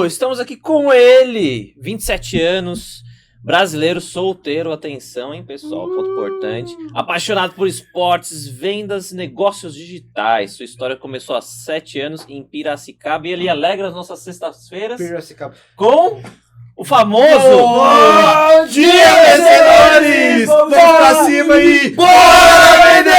Estamos aqui com ele, 27 anos, brasileiro, solteiro, atenção, hein, pessoal, ponto importante. Apaixonado por esportes, vendas, negócios digitais. Sua história começou há 7 anos em Piracicaba e ele alegra as nossas sextas-feiras com o famoso... Bom dia, vencedores! Vamos pra cima e bora vender!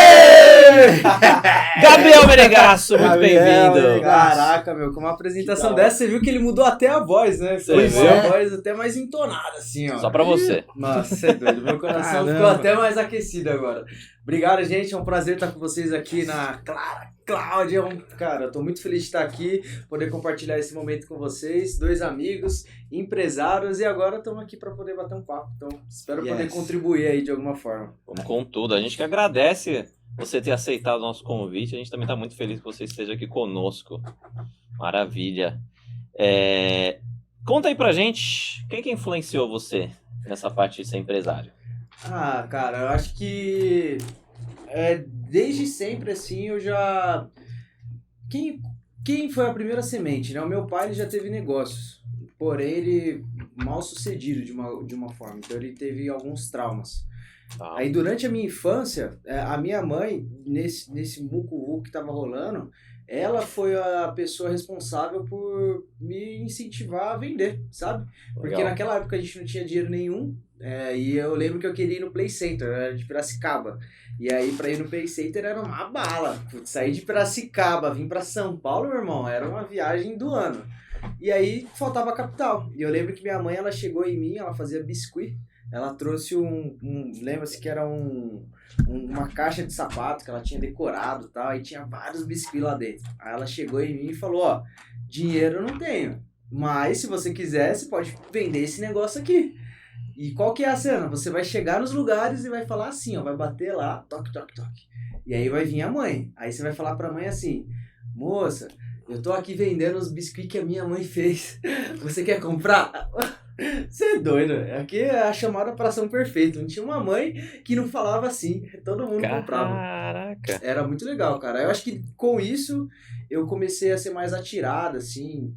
Gabriel Menegasso, muito bem-vindo. Caraca, meu, com uma apresentação dessa, você viu que ele mudou até a voz, né? Foi uma voz até mais entonada, assim, ó. Só pra você. Nossa, você é doido, meu coração ficou até mais aquecido agora. Obrigado, gente, é um prazer estar com vocês aqui na Cláudia. Cara, eu tô muito feliz de estar aqui, poder compartilhar esse momento com vocês, 2 amigos, empresários, e agora estamos aqui para poder bater um papo. Então, espero poder contribuir aí de alguma forma. Vamos com tudo. A gente que agradece você ter aceitado o nosso convite. A gente também está muito feliz que você esteja aqui conosco. Maravilha. Conta aí pra gente, quem que influenciou você nessa parte de ser empresário? Ah, cara, eu acho que desde sempre, assim, eu já... Quem foi a primeira semente, né? O meu pai, ele já teve negócios, porém ele mal sucedido de uma forma, então ele teve alguns traumas. Aí durante a minha infância, a minha mãe, nesse mucu que tava rolando, ela foi a pessoa responsável por me incentivar a vender, sabe? Porque naquela época a gente não tinha dinheiro nenhum, e eu lembro que eu queria ir no Play Center, era de Piracicaba. E aí pra ir no Play Center era uma bala. Putz, sair de Piracicaba, vim pra São Paulo, meu irmão, era uma viagem do ano. E aí faltava capital. E eu lembro que minha mãe, ela chegou em mim, ela fazia biscuit. Ela trouxe lembra-se que era uma caixa de sapato que ela tinha decorado e tal, e tinha vários biscuits lá dentro. Aí ela chegou em mim e falou, ó, dinheiro eu não tenho, mas se você quiser, você pode vender esse negócio aqui. E qual que é a cena? Você vai chegar nos lugares e vai falar assim, ó, vai bater lá, toque, toque, toque. E aí vai vir a mãe. Aí você vai falar pra mãe assim, moça, eu tô aqui vendendo os biscuits que a minha mãe fez. Você quer comprar? Você é doido, aqui é a chamada para ação perfeita. Não tinha uma mãe que não falava assim, todo mundo comprava. Caraca! Era muito legal, cara. Eu acho que com isso eu comecei a ser mais atirado, assim,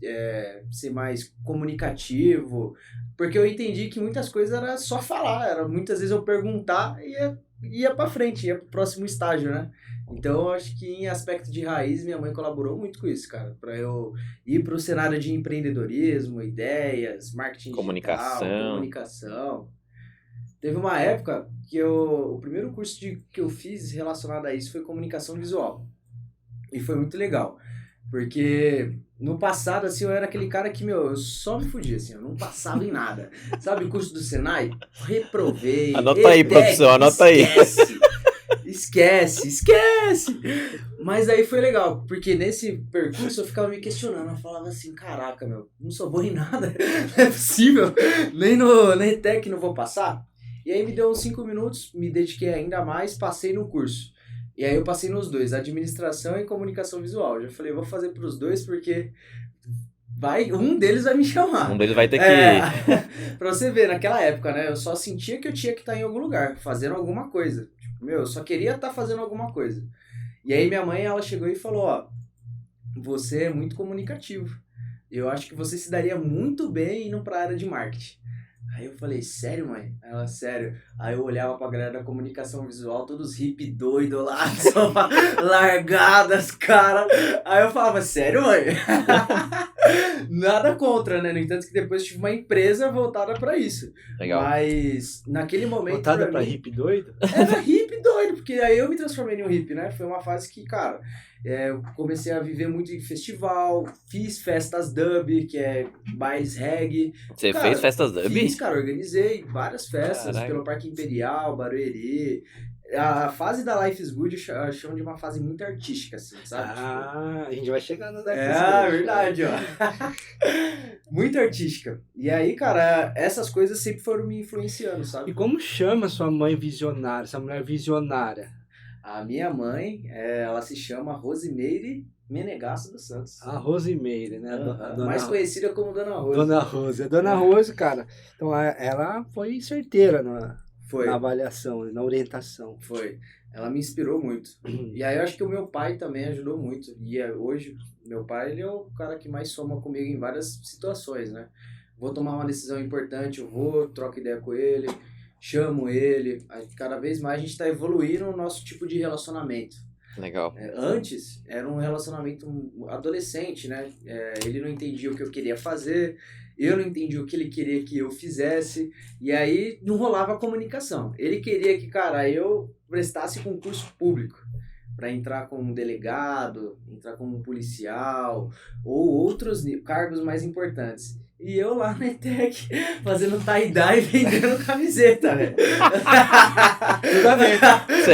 ser mais comunicativo, porque eu entendi que muitas coisas era só falar, muitas vezes eu perguntar e ia pra frente, ia pro próximo estágio, né? Então, eu acho que em aspecto de raiz, minha mãe colaborou muito com isso, cara. Pra eu ir pro cenário de empreendedorismo, ideias, marketing digital, comunicação. Teve uma época que o primeiro curso que eu fiz relacionado a isso foi comunicação visual. E foi muito legal. Porque no passado, assim, eu era aquele cara que, eu só me fudia, assim, eu não passava em nada. Sabe o curso do Senai? Reprovei. Anota aí, produção, anota aí. Esquece. Mas aí foi legal, porque nesse percurso eu ficava me questionando, eu falava assim, caraca, não sou bom em nada, não é possível, nem no ETEC não vou passar. E aí me deu uns 5 minutos, me dediquei ainda mais, passei no curso. E aí eu passei nos 2, administração e comunicação visual. Eu já falei, vou fazer pros 2 porque um deles vai me chamar. Um deles vai ter que ir. Pra você ver, naquela época, né, eu só sentia que eu tinha que estar em algum lugar, fazendo alguma coisa. Eu só queria estar fazendo alguma coisa. E aí minha mãe, ela chegou e falou, ó, você é muito comunicativo. Eu acho que você se daria muito bem indo pra área de marketing. Aí eu falei, sério, mãe? Ela, sério. Aí eu olhava pra galera da comunicação visual, todos hippie doido lá, só largadas, cara. Aí eu falava, sério, mãe? Nada contra, né? No entanto que depois tive uma empresa voltada pra isso. Legal. Mas naquele momento... Voltada pra hippie doido? Era hippie doido, porque aí eu me transformei em um hippie, né? Foi uma fase que, cara, eu comecei a viver muito em festival, fiz festas dub, que é mais reggae. Você Cara, fez festas dub? Fiz, cara, organizei várias festas. Caraca. Pelo Parque Imperial, Barueri. A fase da Life is Good eu chamo de uma fase muito artística, assim, sabe? A gente vai chegando daqui. Verdade, ó. Muito artística. E aí, cara, essas coisas sempre foram me influenciando, sabe? E como chama sua mãe visionária, essa mulher visionária? A minha mãe, ela se chama Rosimeire Menegasso dos Santos. A Rosimeire, né? Mais conhecida como Dona Rose. Dona Rose. A Dona Rose, cara, então ela foi certeira, Foi. na avaliação, na orientação. Foi. Ela me inspirou muito. E aí eu acho que o meu pai também ajudou muito. E hoje, meu pai, ele é o cara que mais soma comigo em várias situações, né? Vou tomar uma decisão importante, eu vou, troco ideia com ele, chamo ele. Aí, cada vez mais a gente tá evoluindo o nosso tipo de relacionamento. Legal. Antes, era um relacionamento adolescente, né? Ele não entendia o que eu queria fazer, eu não entendia o que ele queria que eu fizesse, e aí não rolava a comunicação. Ele queria que, cara, eu prestasse concurso público para entrar como delegado, entrar como policial, ou outros cargos mais importantes. E eu lá na ETEC, fazendo tie-dye e vendendo camiseta, velho. Tudo a ver.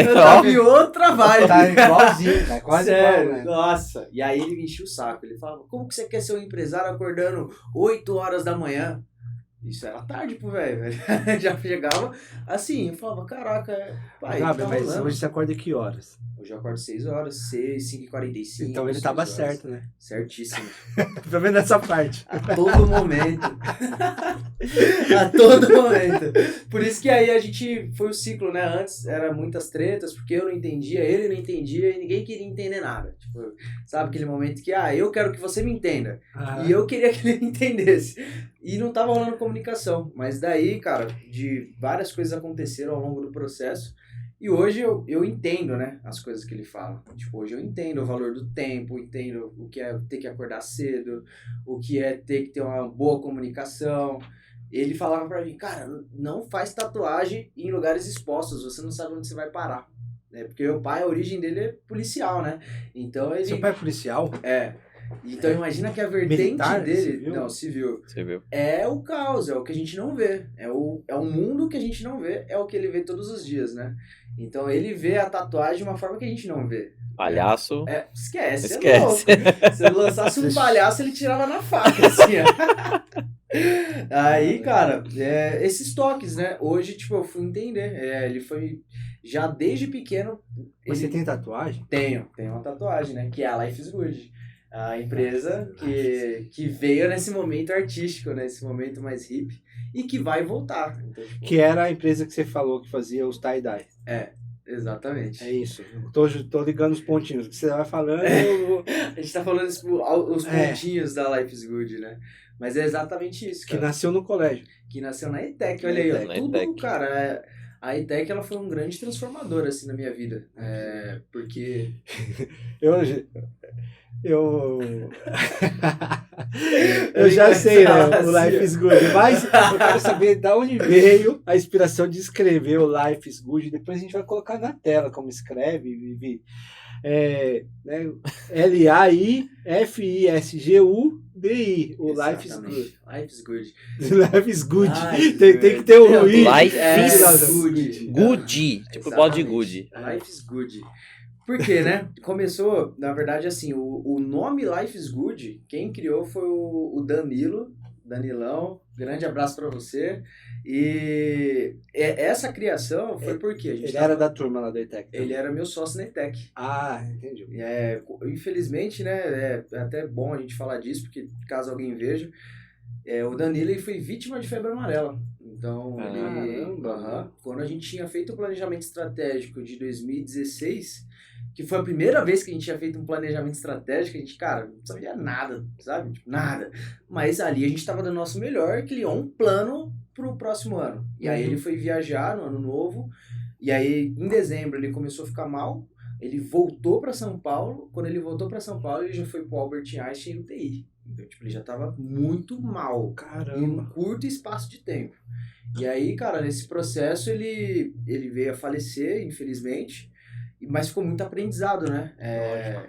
Eu tava em outra vibe. Tá igualzinho, tá quase Sério, igual, né? nossa. E aí ele me enchia o saco. Ele falava, como que você quer ser um empresário acordando 8 horas da manhã? Isso era tarde pro velho. Já chegava assim, eu falava, caraca, pai, Gabi, tá mas rolando. hoje você acorda que horas? Hoje eu acordo 6 horas, 5h45. Então ele 6 tava horas. certo, né? Certíssimo. Tô vendo essa parte. A todo momento. A todo momento. Por isso que aí a gente foi o ciclo, né? Antes era muitas tretas, porque eu não entendia, ele não entendia e ninguém queria entender nada. Tipo, sabe aquele momento que, eu quero que você me entenda. E eu queria que ele me entendesse. E não tava rolando comunicação. Mas daí, cara, de várias coisas aconteceram ao longo do processo. E hoje eu entendo, né, as coisas que ele fala. Tipo, hoje eu entendo o valor do tempo, entendo o que é ter que acordar cedo, o que é ter que ter uma boa comunicação. Ele falava pra mim, cara, não faz tatuagem em lugares expostos, você não sabe onde você vai parar. Porque meu pai, a origem dele é policial, né? Então ele... Seu pai é policial? É. Então imagina que a vertente Militar, dele... civil? Não, civil. Você viu? É o caos, é o que a gente não vê. É o mundo que a gente não vê, é o que ele vê todos os dias, né? Então ele vê a tatuagem de uma forma que a gente não vê. Palhaço. Esquece. Esquece. É louco. Se ele lançasse um palhaço, ele tirava na faca, assim, ó. Aí, cara, esses toques, né? Hoje, tipo, eu fui entender. Ele foi, já desde pequeno... Mas ele... você tem tatuagem? Tenho uma tatuagem, né? Que é a Life is Good. A empresa que veio nesse momento artístico, né? Esse momento mais hippie. E que vai voltar. Então, tipo, Que era a empresa que você falou que fazia os tie-dye. Exatamente. É isso. Eu tô ligando os pontinhos. O que você vai falando... A gente tá falando os pontinhos da Life is Good, né? Mas é exatamente isso, Que cara. nasceu no colégio. Que nasceu na ETEC, olha aí, ó. Na Tudo, ETEC. cara. A ETEC, ela foi um grande transformador, assim, na minha vida. Porque... Eu já sei, né? O assim, Life is Good. Mas eu quero saber de onde veio a inspiração de escrever o Life is Good. Depois a gente vai colocar na tela como escreve, Vivi. Né? LAIFISGUDI. O Life is Good. Life is Good. Life is Good. Life Tem que ter o Tem- I. Life is Good. Good. Tipo bode Exatamente. good. Life is Good. Por quê, né? Começou, na verdade, assim, o nome Life is Good, quem criou foi o Danilão, grande abraço pra você. E essa criação foi porque a gente Ele era da turma lá da ETEC. ele era meu sócio na ETEC. Ah, entendi. Infelizmente, né, é até bom a gente falar disso, porque caso alguém veja, o Danilo ele foi vítima de febre amarela. Então, quando a gente tinha feito o planejamento estratégico de 2016, que foi a primeira vez que a gente tinha feito um planejamento estratégico, a gente, cara, não sabia nada, sabe? Tipo, nada. Mas ali a gente estava dando o nosso melhor, criou um plano pro próximo ano. E aí ele foi viajar no ano novo, e aí em dezembro ele começou a ficar mal, ele voltou para São Paulo, quando ele voltou para São Paulo ele já foi pro Albert Einstein UTI. Então, tipo, ele já tava muito mal, em um Caramba. curto espaço de tempo. E aí, cara, nesse processo ele veio a falecer, infelizmente, mas ficou muito aprendizado, né?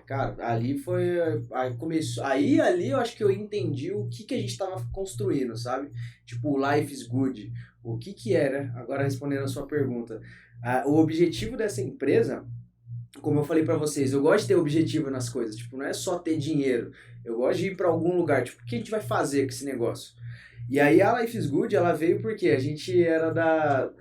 Cara, ali foi... Aí começou, ali eu acho que eu entendi o que a gente estava construindo, sabe? Tipo, o Life is Good. O que era? Agora respondendo a sua pergunta. O objetivo dessa empresa, como eu falei pra vocês, eu gosto de ter objetivo nas coisas. Tipo, não é só ter dinheiro. Eu gosto de ir pra algum lugar. Tipo, o que a gente vai fazer com esse negócio? E aí a Life is Good, ela veio porque a gente era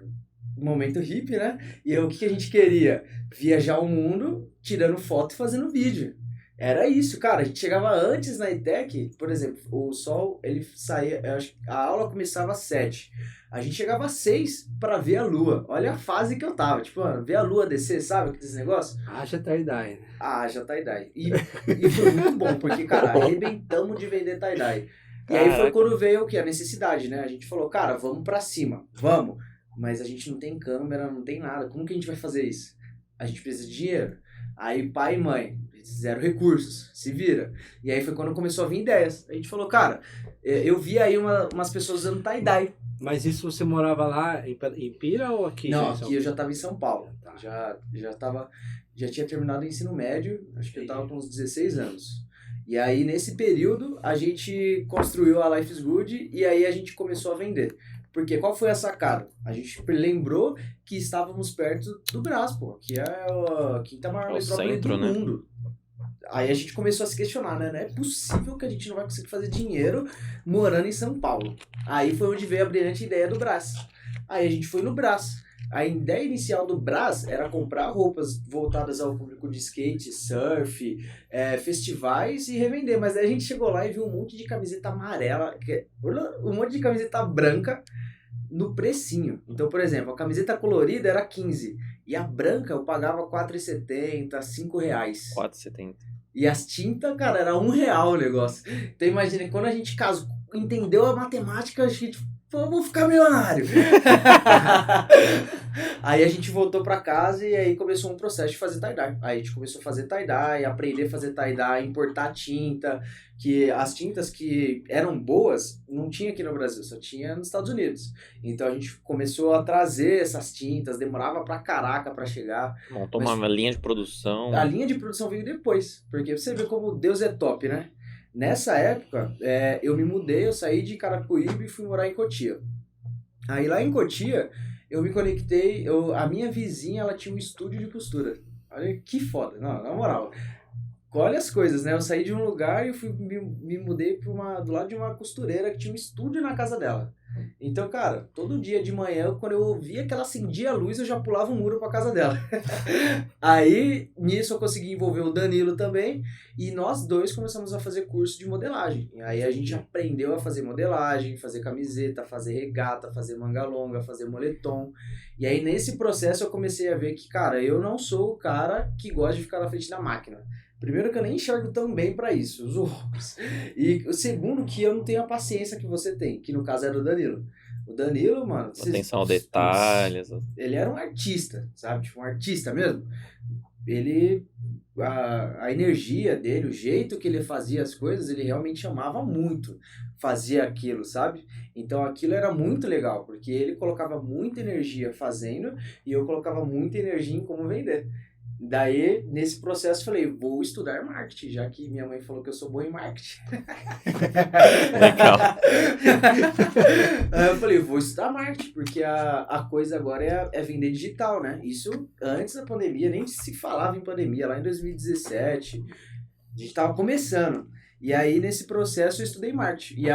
do momento hippie, né? E o que a gente queria? Viajar o mundo tirando foto e fazendo vídeo. Era isso, cara. A gente chegava antes na ETEC, por exemplo, o sol, ele saía, eu acho que a aula começava às 7. A gente chegava às 6 pra ver a lua. Olha a fase que eu tava. Tipo, mano, ver a lua descer, sabe? Aqueles negócios. Haja tie-dye, né? Ah, já tie-dye. E foi muito bom, porque, cara, arrebentamos de vender tie-dye. E aí foi Caraca. quando veio o quê? A necessidade, né? A gente falou, cara, vamos pra cima, vamos. Mas a gente não tem câmera, não tem nada. Como que a gente vai fazer isso? A gente precisa de dinheiro. Aí pai e mãe, zero recursos, se vira. E aí foi quando começou a vir ideias. A gente falou, cara, eu vi aí umas pessoas usando tie-dye. Mas isso você morava lá em Pira ou aqui? Não, já em São aqui eu já tava em São Paulo. Tá. Já tinha terminado o ensino médio, acho que eu tava com uns 16 anos. E aí, nesse período, a gente construiu a Life is Good e aí a gente começou a vender. Porque qual foi a sacada? A gente lembrou que estávamos perto do Brás, pô, que é a quinta maior É o metrópole centro, do né? mundo. Aí a gente começou a se questionar, né? Não é possível que a gente não vai conseguir fazer dinheiro morando em São Paulo. Aí foi onde veio a brilhante ideia do Brás. Aí a gente foi no Brás. A ideia inicial do Brás era comprar roupas voltadas ao público de skate, surf, festivais e revender. Mas aí a gente chegou lá e viu um monte de camiseta amarela, um monte de camiseta branca no precinho. Então, por exemplo, a camiseta colorida era 15 e a branca eu pagava R$4,70, R$5. 4,70. E as tintas, cara, era R$1 o negócio. Então imagina, quando a gente casou, entendeu a matemática, a gente falou, vou ficar milionário. Aí a gente voltou pra casa e aí começou um processo de fazer tie-dye. Aí a gente começou a fazer tie-dye, aprender a fazer tie-dye, importar tinta, que as tintas que eram boas não tinha aqui no Brasil, só tinha nos Estados Unidos. Então a gente começou a trazer essas tintas, demorava pra caraca pra chegar. Montou Mas- uma linha de produção. A linha de produção veio depois, porque você vê como Deus é top, né? Nessa época, eu me mudei, eu saí de Carapicuíba e fui morar em Cotia. Aí lá em Cotia, eu me conectei, a minha vizinha, ela tinha um estúdio de costura. Olha que foda, não, na moral. Olha as coisas, né? Eu saí de um lugar e me mudei do lado de uma costureira que tinha um estúdio na casa dela. Então, cara, todo dia de manhã, quando eu ouvia que ela acendia a luz, eu já pulava um muro pra casa dela. Aí, nisso, eu consegui envolver o Danilo também, e nós dois começamos a fazer curso de modelagem. E aí a gente aprendeu a fazer modelagem, fazer camiseta, fazer regata, fazer manga longa, fazer moletom. E aí, nesse processo, eu comecei a ver que, cara, eu não sou o cara que gosta de ficar na frente da máquina. Primeiro que eu nem enxergo tão bem pra isso, os óculos. E o segundo que eu não tenho a paciência que você tem, que no caso era o Danilo. O Danilo, mano... Atenção ao detalhes. Ele era um artista, sabe? Tipo, um artista mesmo. Ele... A energia dele, o jeito que ele fazia as coisas, ele realmente amava muito fazer aquilo, sabe? Então aquilo era muito legal, porque ele colocava muita energia fazendo e eu colocava muita energia em como vender. Daí, nesse processo, eu falei, vou estudar marketing, já que minha mãe falou que eu sou bom em marketing. Legal. Aí eu falei, vou estudar marketing, porque a coisa agora é vender digital, né? Isso antes da pandemia, nem se falava em pandemia, lá em 2017, a gente tava começando. E aí, nesse processo, eu estudei marketing. E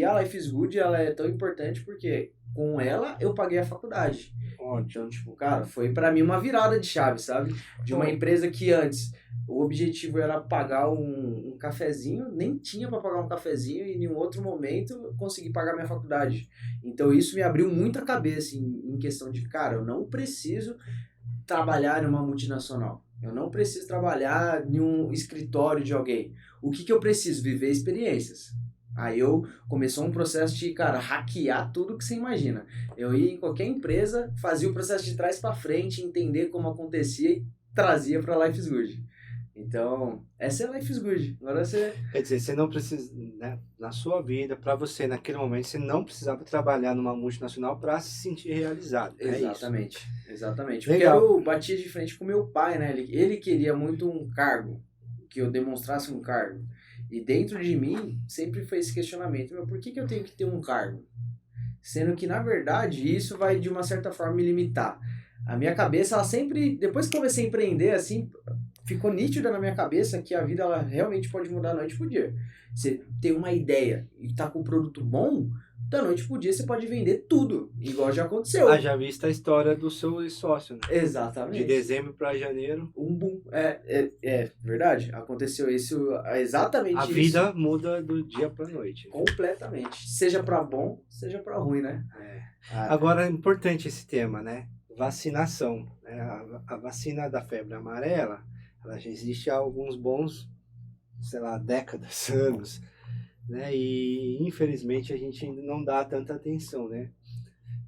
a Life is Good, ela é tão importante porque com ela eu paguei a faculdade. Então, tipo, cara, foi pra mim uma virada de chave, sabe? De uma empresa que antes o objetivo era pagar um cafezinho, nem tinha pra pagar um cafezinho e em um outro momento eu consegui pagar minha faculdade. Então isso me abriu muito a cabeça em questão de, cara, eu não preciso trabalhar em uma multinacional. Eu não preciso trabalhar em um escritório de alguém. O que eu preciso? Viver experiências. Aí começou um processo de, cara, hackear tudo que você imagina. Eu ia em qualquer empresa, fazia o processo de trás pra frente, entender como acontecia e trazia pra Life is Good. Então, essa é a Life is Good. Agora você... Quer dizer, você não precisa, né, na sua vida, para você, naquele momento, você não precisava trabalhar numa multinacional para se sentir realizado. Exatamente, exatamente. Legal. Porque eu batia de frente com meu pai, né? Ele queria muito um cargo, que eu demonstrasse um cargo. E dentro de mim, sempre foi esse questionamento, meu, por que eu tenho que ter um cargo? Sendo que, na verdade, isso vai, de uma certa forma, me limitar. A minha cabeça, ela sempre, depois que comecei a empreender, assim, ficou nítida na minha cabeça que a vida, ela realmente pode mudar da noite pro dia. Você tem uma ideia e tá com um produto bom, da noite pro dia você pode vender tudo, igual já aconteceu. Já vista a história do seu sócio, né? Exatamente. De dezembro para janeiro. Um boom. É verdade. Aconteceu isso, exatamente A isso. vida muda do dia para noite. Completamente. Seja pra bom, seja pra ruim, né? Agora é importante esse tema, né? Vacinação. A vacina da febre amarela, ela já existe há alguns bons, sei lá, décadas, anos, né? E infelizmente a gente ainda não dá tanta atenção, né?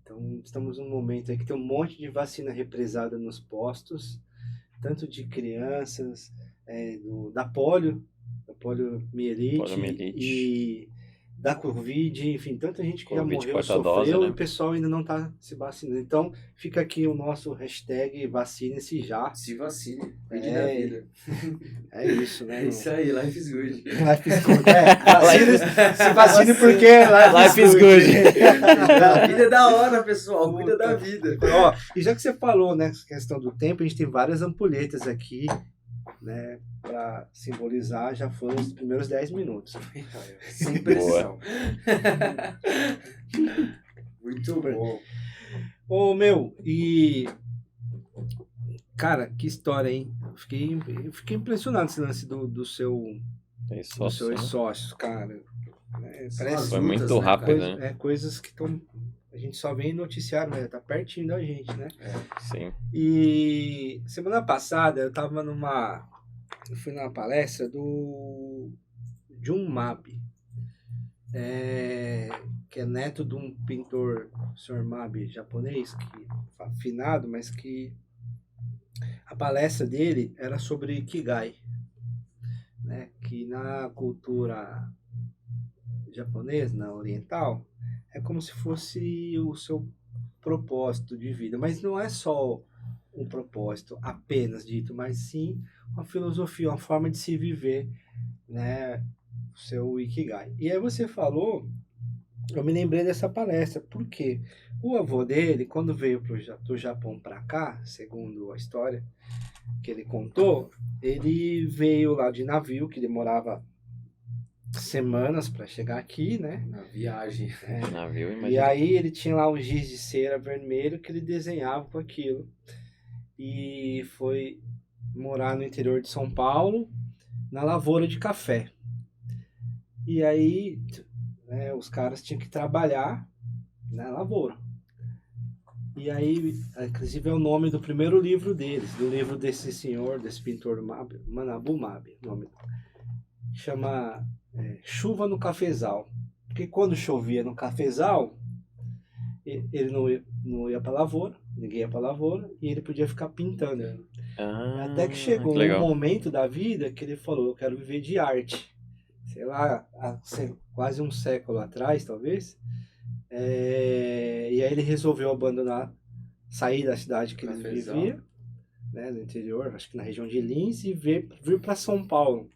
Então estamos num momento aí que tem um monte de vacina represada nos postos, tanto de crianças, da poliomielite e da Covid, enfim, tanta gente que já Covid, morreu, quarta sofreu, dose, né? e o pessoal ainda não está se vacinando. Então fica aqui o nosso hashtag vacine-se já. Se vacine. Cuide da vida. É isso, né? É isso aí, life is good. Life is good. Se vacine porque Life is good. A vida é da hora, pessoal. Cuida da vida. Ó, e já que você falou, né, questão do tempo, a gente tem várias ampulhetas aqui, né, para simbolizar, já foram os primeiros 10 minutos. Sem pressão. Muito bom. Ô, meu, e... Cara, que história, hein? Eu fiquei impressionado esse lance do seu sócios, cara. Parece Foi muito rápido, né? Coisas que estão... A gente só vem noticiário, né? Tá pertinho da gente, né? Sim. E semana passada eu fui numa palestra de um Mabe, que é neto de um pintor, o Sr. Mabe, japonês, que afinado, mas que a palestra dele era sobre Ikigai, né? Que na cultura japonesa, na oriental, é como se fosse o seu propósito de vida, mas não é só um propósito apenas dito, mas sim uma filosofia, uma forma de se viver, né, o seu Ikigai. E aí você falou, eu me lembrei dessa palestra, porque o avô dele, quando veio do Japão para cá, segundo a história que ele contou, ele veio lá de navio, que demorava semanas para chegar aqui, né? Na viagem. Navio, imagina. E aí ele tinha lá um giz de cera vermelho que ele desenhava com aquilo. E foi morar no interior de São Paulo, na lavoura de café. E aí, né, os caras tinham que trabalhar na lavoura. E aí, inclusive é o nome do primeiro livro deles, do livro desse senhor, desse pintor Manabu Mabe, nome chama Chuva no Cafezal. Porque quando chovia no cafezal, ele não ia para a lavoura, ninguém ia para a lavoura, e ele podia ficar pintando. Até que chegou um momento da vida que ele falou, eu quero viver de arte. Sei lá, quase um século atrás, talvez. E aí ele resolveu sair da cidade que ele vivia, né, no interior, acho que na região de Lins, e vir para São Paulo.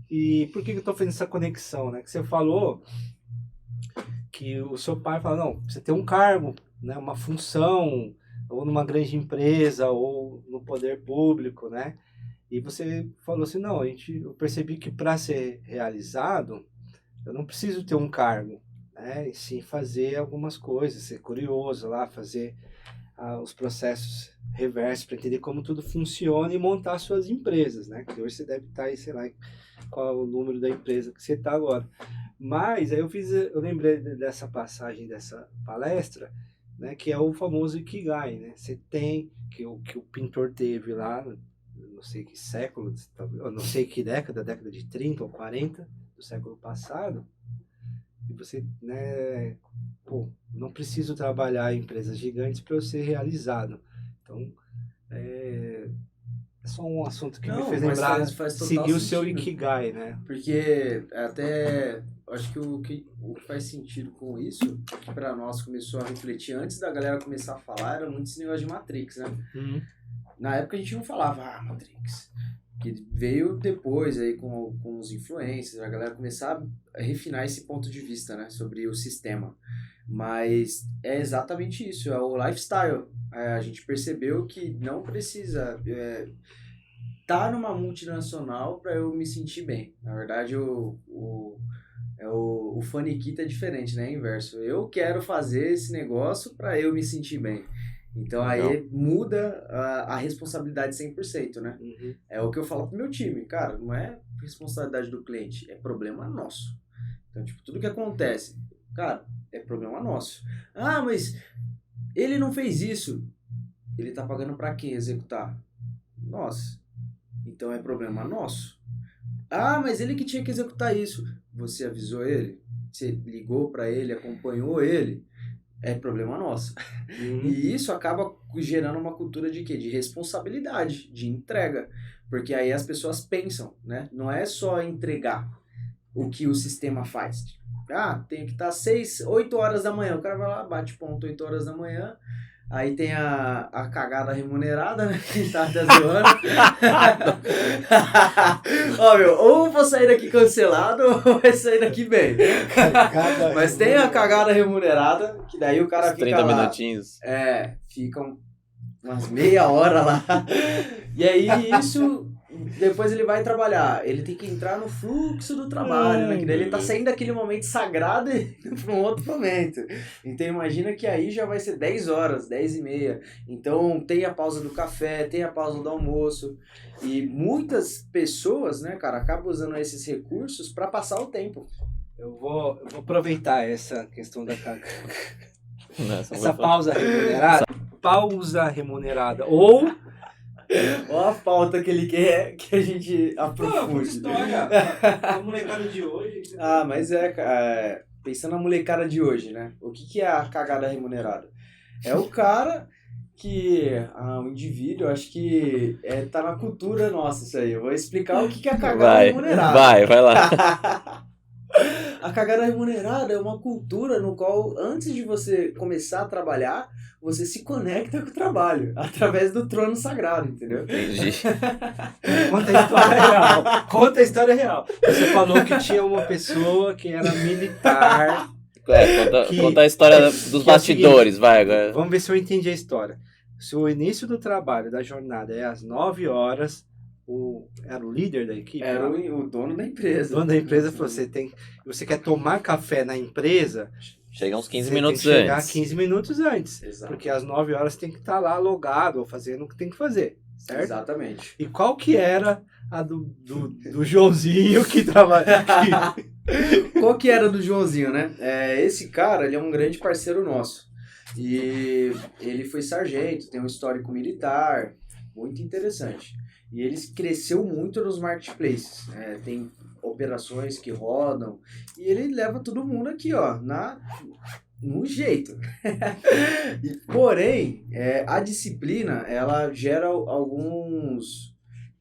E por que eu estou fazendo essa conexão, né? Que você falou que o seu pai fala, não, você tem um cargo, né, uma função, ou numa grande empresa, ou no poder público, né? E você falou assim, não, eu percebi que para ser realizado, eu não preciso ter um cargo, né? E sim fazer algumas coisas, ser curioso lá, fazer os processos reversos para entender como tudo funciona e montar suas empresas, né? Que hoje você deve estar aí, sei lá, qual é o número da empresa que você está agora. Mas aí eu lembrei dessa passagem dessa palestra, né? Que é o famoso Ikigai, né? Você tem, que o pintor teve lá, não sei que século, não sei que década de 30 ou 40 do século passado, e você, né, não preciso trabalhar em empresas gigantes para eu ser realizado. Então, é só um assunto que me fez lembrar, faz seguir o seu sentido. Ikigai, né? Porque até acho que o que faz sentido com isso, que para nós começou a refletir antes da galera começar a falar, era muito esse negócio de Matrix, né? Na época a gente não falava, Matrix. Que veio depois aí com os influencers, a galera começar a refinar esse ponto de vista, né, sobre o sistema. Mas é exatamente isso, é o lifestyle. A gente percebeu que não precisa tá numa multinacional para eu me sentir bem. Na verdade, O faniquito é diferente, né? É inverso. Eu quero fazer esse negócio para eu me sentir bem. Então aí muda a responsabilidade 100%, né? Uhum. É o que eu falo pro meu time. Cara, não é responsabilidade do cliente, é problema nosso. Então, tipo, tudo que acontece, cara, é problema nosso. Ah, mas ele não fez isso. Ele tá pagando para quem executar? Nós. Então é problema nosso. Ah, mas ele que tinha que executar isso. Você avisou ele? Você ligou para ele, acompanhou ele? É problema nosso. Uhum. E isso acaba gerando uma cultura de quê? De responsabilidade, de entrega. Porque aí as pessoas pensam, né? Não é só entregar o que o sistema faz. Ah, tem que estar 8 horas da manhã. O cara vai lá, bate ponto 8 horas da manhã. Aí tem a cagada remunerada, né? Que tá até zoando. Ó, meu, ou vou sair daqui cancelado ou vai sair daqui bem. Mas tem a cagada remunerada, que daí o cara Uns fica 30 lá. minutinhos. Ficam umas meia hora lá. E aí isso, depois ele vai trabalhar. Ele tem que entrar no fluxo do trabalho, né? Que daí ele tá saindo daquele momento sagrado e indo pra um outro momento. Então imagina que aí já vai ser 10 horas, 10 e meia. Então tem a pausa do café, tem a pausa do almoço. E muitas pessoas, né, cara, acabam usando esses recursos para passar o tempo. Eu vou aproveitar essa questão da Nossa, essa pausa remunerada. Pausa remunerada. Ou Olha a pauta que ele quer que a gente aprofunde. história. A molecada de hoje. Ah, mas pensando na molecada de hoje, né? O que é a cagada remunerada? É o cara que, o indivíduo, acho que tá na cultura nossa isso aí. Eu vou explicar o que é a cagada remunerada. Vai lá. A cagada remunerada é uma cultura no qual, antes de você começar a trabalhar, você se conecta com o trabalho, através do trono sagrado, entendeu? Entendi. Conta a história real. Conta a história real. Você falou que tinha uma pessoa que era militar. Conta a história dos bastidores, vai agora. Vamos ver se eu entendi a história. Se o início do trabalho, da jornada, é às 9 horas, era o líder da equipe? Era o dono da empresa. O dono da empresa falou, você quer tomar café na empresa? Chega uns 15 você minutos tem que chegar antes. 15 minutos antes. Exato. Porque às 9 horas tem que estar lá logado ou fazendo o que tem que fazer. Certo? Exatamente. E qual que era a do Joãozinho que trabalha aqui? Qual que era do Joãozinho, né? Esse cara, ele é um grande parceiro nosso. E ele foi sargento, tem um histórico militar, muito interessante. E ele cresceu muito nos marketplaces. Tem operações que rodam. E ele leva todo mundo aqui, ó, no jeito. Porém, a disciplina, ela gera alguns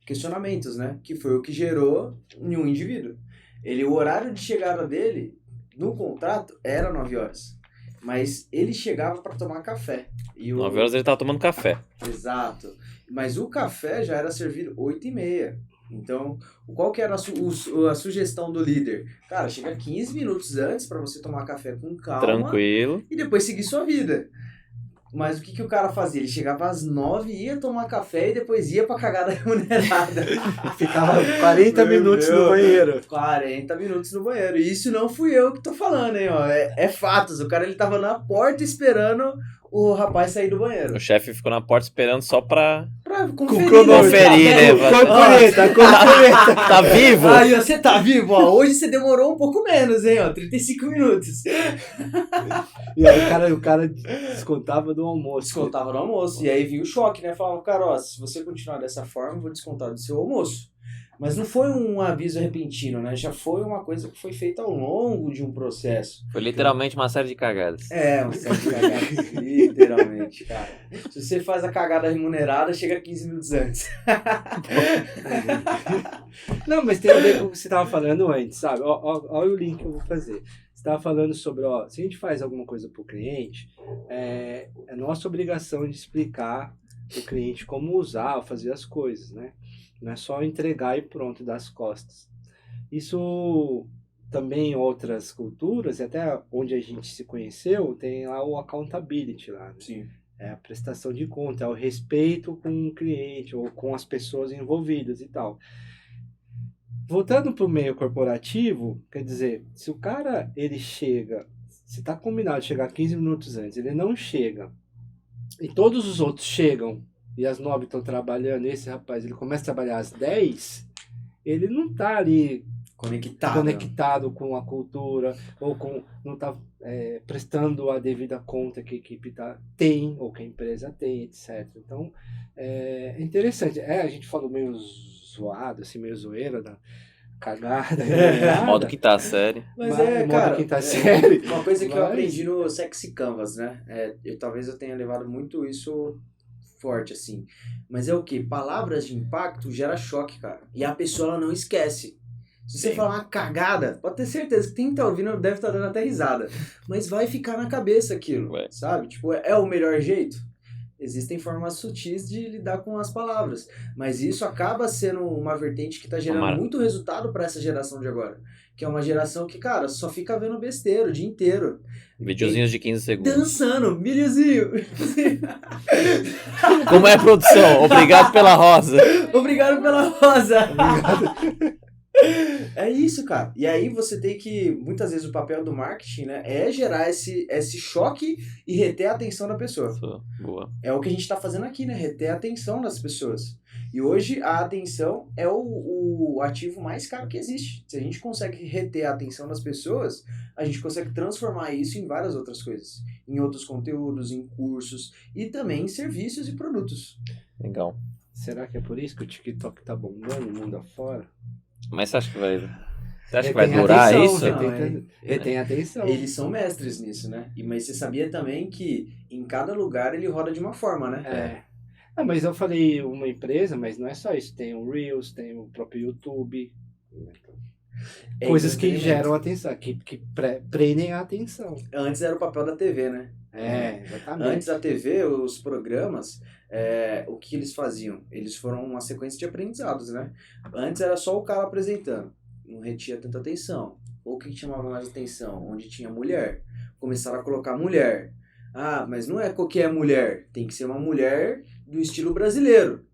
questionamentos, né? Que foi o que gerou em um indivíduo. O horário de chegada dele, no contrato, era 9 horas. Mas ele chegava para tomar café. 9 horas ele tava tomando café. Exato. Mas o café já era servido 8h30. Então, qual que era a sugestão do líder? Cara, chega 15 minutos antes para você tomar café com calma. Tranquilo. E depois seguir sua vida. Mas o que o cara fazia? Ele chegava às 9, ia tomar café e depois ia pra cagada remunerada. Ficava 40 minutos no banheiro. 40 minutos no banheiro. E isso não fui eu que tô falando, hein? Ó. É fatos. O cara, ele tava na porta esperando o rapaz sair do banheiro. O chefe ficou na porta esperando só pra conferir, né? Conferir. Tá vivo? Aí, você tá vivo, ó. Hoje você demorou um pouco menos, hein, ó. 35 minutos. E aí o cara descontava do almoço. Descontava no almoço. E aí vinha o choque, né? Falava, cara, ó, se você continuar dessa forma, eu vou descontar do seu almoço. Mas não foi um aviso repentino, né? Já foi uma coisa que foi feita ao longo de um processo. Foi literalmente uma série de cagadas. Uma série de cagadas. Literalmente, cara. Se você faz a cagada remunerada, chega 15 minutos antes. Não, mas tem a ver com o que você estava falando antes, sabe? Olha o link que eu vou fazer. Você estava falando sobre, se a gente faz alguma coisa para o cliente, é nossa obrigação de explicar para o cliente como usar ou fazer as coisas, né? Não é só entregar e pronto, dar as costas. Isso também em outras culturas, e até onde a gente se conheceu, tem lá o accountability lá, né? Sim. É a prestação de conta, é o respeito com o cliente ou com as pessoas envolvidas e tal. voltando para o meio corporativo, quer dizer, se o cara ele chega, se tá combinado de chegar 15 minutos antes, ele não chega, e todos os outros chegam, e às 9 estão trabalhando, esse rapaz ele começa a trabalhar às 10, ele não tá ali conectado com a cultura, ou não está prestando a devida conta que a equipe tem, ou que a empresa tem, etc. Então, é interessante. A gente falou meio zoado, assim, meio zoeira, da cagada. Modo quinta série. Mas modo quinta série. Uma coisa que eu aprendi no Sexy Canvas, né? Talvez eu tenha levado muito isso forte, assim. Mas é o quê? Palavras de impacto gera choque, cara. E a pessoa ela não esquece. Se você falar uma cagada, pode ter certeza que quem tá ouvindo deve estar dando até risada. Mas vai ficar na cabeça aquilo, sabe? Tipo, é o melhor jeito? Existem formas sutis de lidar com as palavras. Mas isso acaba sendo uma vertente que tá gerando muito resultado para essa geração de agora. Que é uma geração que, cara, só fica vendo besteira o dia inteiro. Videozinhos de 15 segundos. Dançando, milhozinho. Como é a produção? Obrigado pela rosa. Obrigado pela rosa. Obrigado. É isso, cara. E aí você tem que, muitas vezes o papel do marketing, né, é gerar esse choque e reter a atenção da pessoa. Boa. É o que a gente tá fazendo aqui, né, reter a atenção das pessoas. E hoje a atenção é o ativo mais caro que existe. Se a gente consegue reter a atenção das pessoas, a gente consegue transformar isso em várias outras coisas. Em outros conteúdos, em cursos e também em serviços e produtos. Legal. Será que é por isso que o TikTok tá bombando o mundo afora? Mas você acha que vai... Você acha que vai durar isso? Retém atenção. Eles são mestres nisso, né? Mas você sabia também que em cada lugar ele roda de uma forma, né? Mas eu falei uma empresa, mas não é só isso. Tem o Reels, tem o próprio YouTube. Coisas que geram atenção, que prendem a atenção. Antes era o papel da TV, né? Exatamente. Antes da TV, os programas, o que eles faziam? Eles foram uma sequência de aprendizados, né? Antes era só o cara apresentando, não retinha tanta atenção. Ou o que chamava mais atenção? Onde tinha mulher. Começaram a colocar mulher. Ah, mas não é qualquer mulher, tem que ser uma mulher do estilo brasileiro.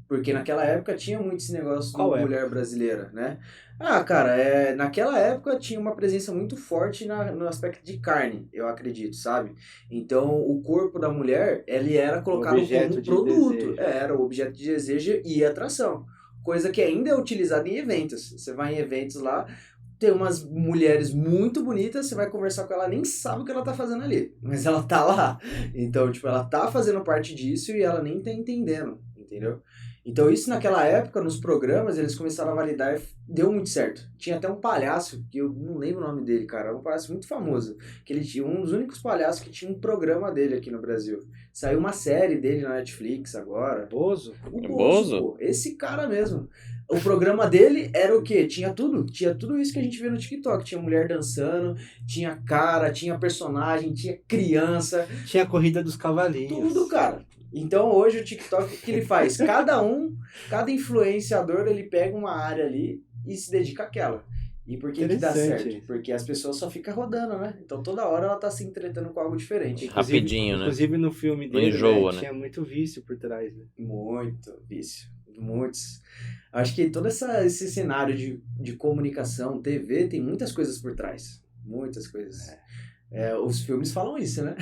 Porque naquela época tinha muito esse negócio da mulher brasileira, né? Ah, cara, naquela época tinha uma presença muito forte no aspecto de carne, eu acredito, sabe? Então, o corpo da mulher, ele era colocado como um produto. Era o objeto de desejo e atração. Coisa que ainda é utilizada em eventos. Você vai em eventos lá, tem umas mulheres muito bonitas, você vai conversar com ela, nem sabe o que ela tá fazendo ali, mas ela tá lá. Então, tipo, ela tá fazendo parte disso e ela nem tá entendendo, entendeu? Então isso naquela época, nos programas, eles começaram a validar e deu muito certo. Tinha até um palhaço, que eu não lembro o nome dele, cara, um palhaço muito famoso, que ele tinha um dos únicos palhaços que tinha um programa dele aqui no Brasil. Saiu uma série dele na Netflix agora. Bozo? O Bozo, pô, esse cara mesmo. O programa dele era o quê? Tinha tudo isso que a gente vê no TikTok. Tinha mulher dançando, tinha cara, tinha personagem, tinha criança. Tinha a corrida dos cavalinhos. Tudo, cara. Então hoje o TikTok, o que ele faz? Cada influenciador, ele pega uma área ali e se dedica àquela. E por que dá certo? Porque as pessoas só ficam rodando, né? Então toda hora ela tá se entretendo com algo diferente. Rapidinho, né? Inclusive no filme dele, enjoa, né? Tinha muito vício por trás, né? Muito vício. Muitos. Acho que todo esse cenário de comunicação, TV, tem muitas coisas por trás. Muitas coisas. Os filmes falam isso, né?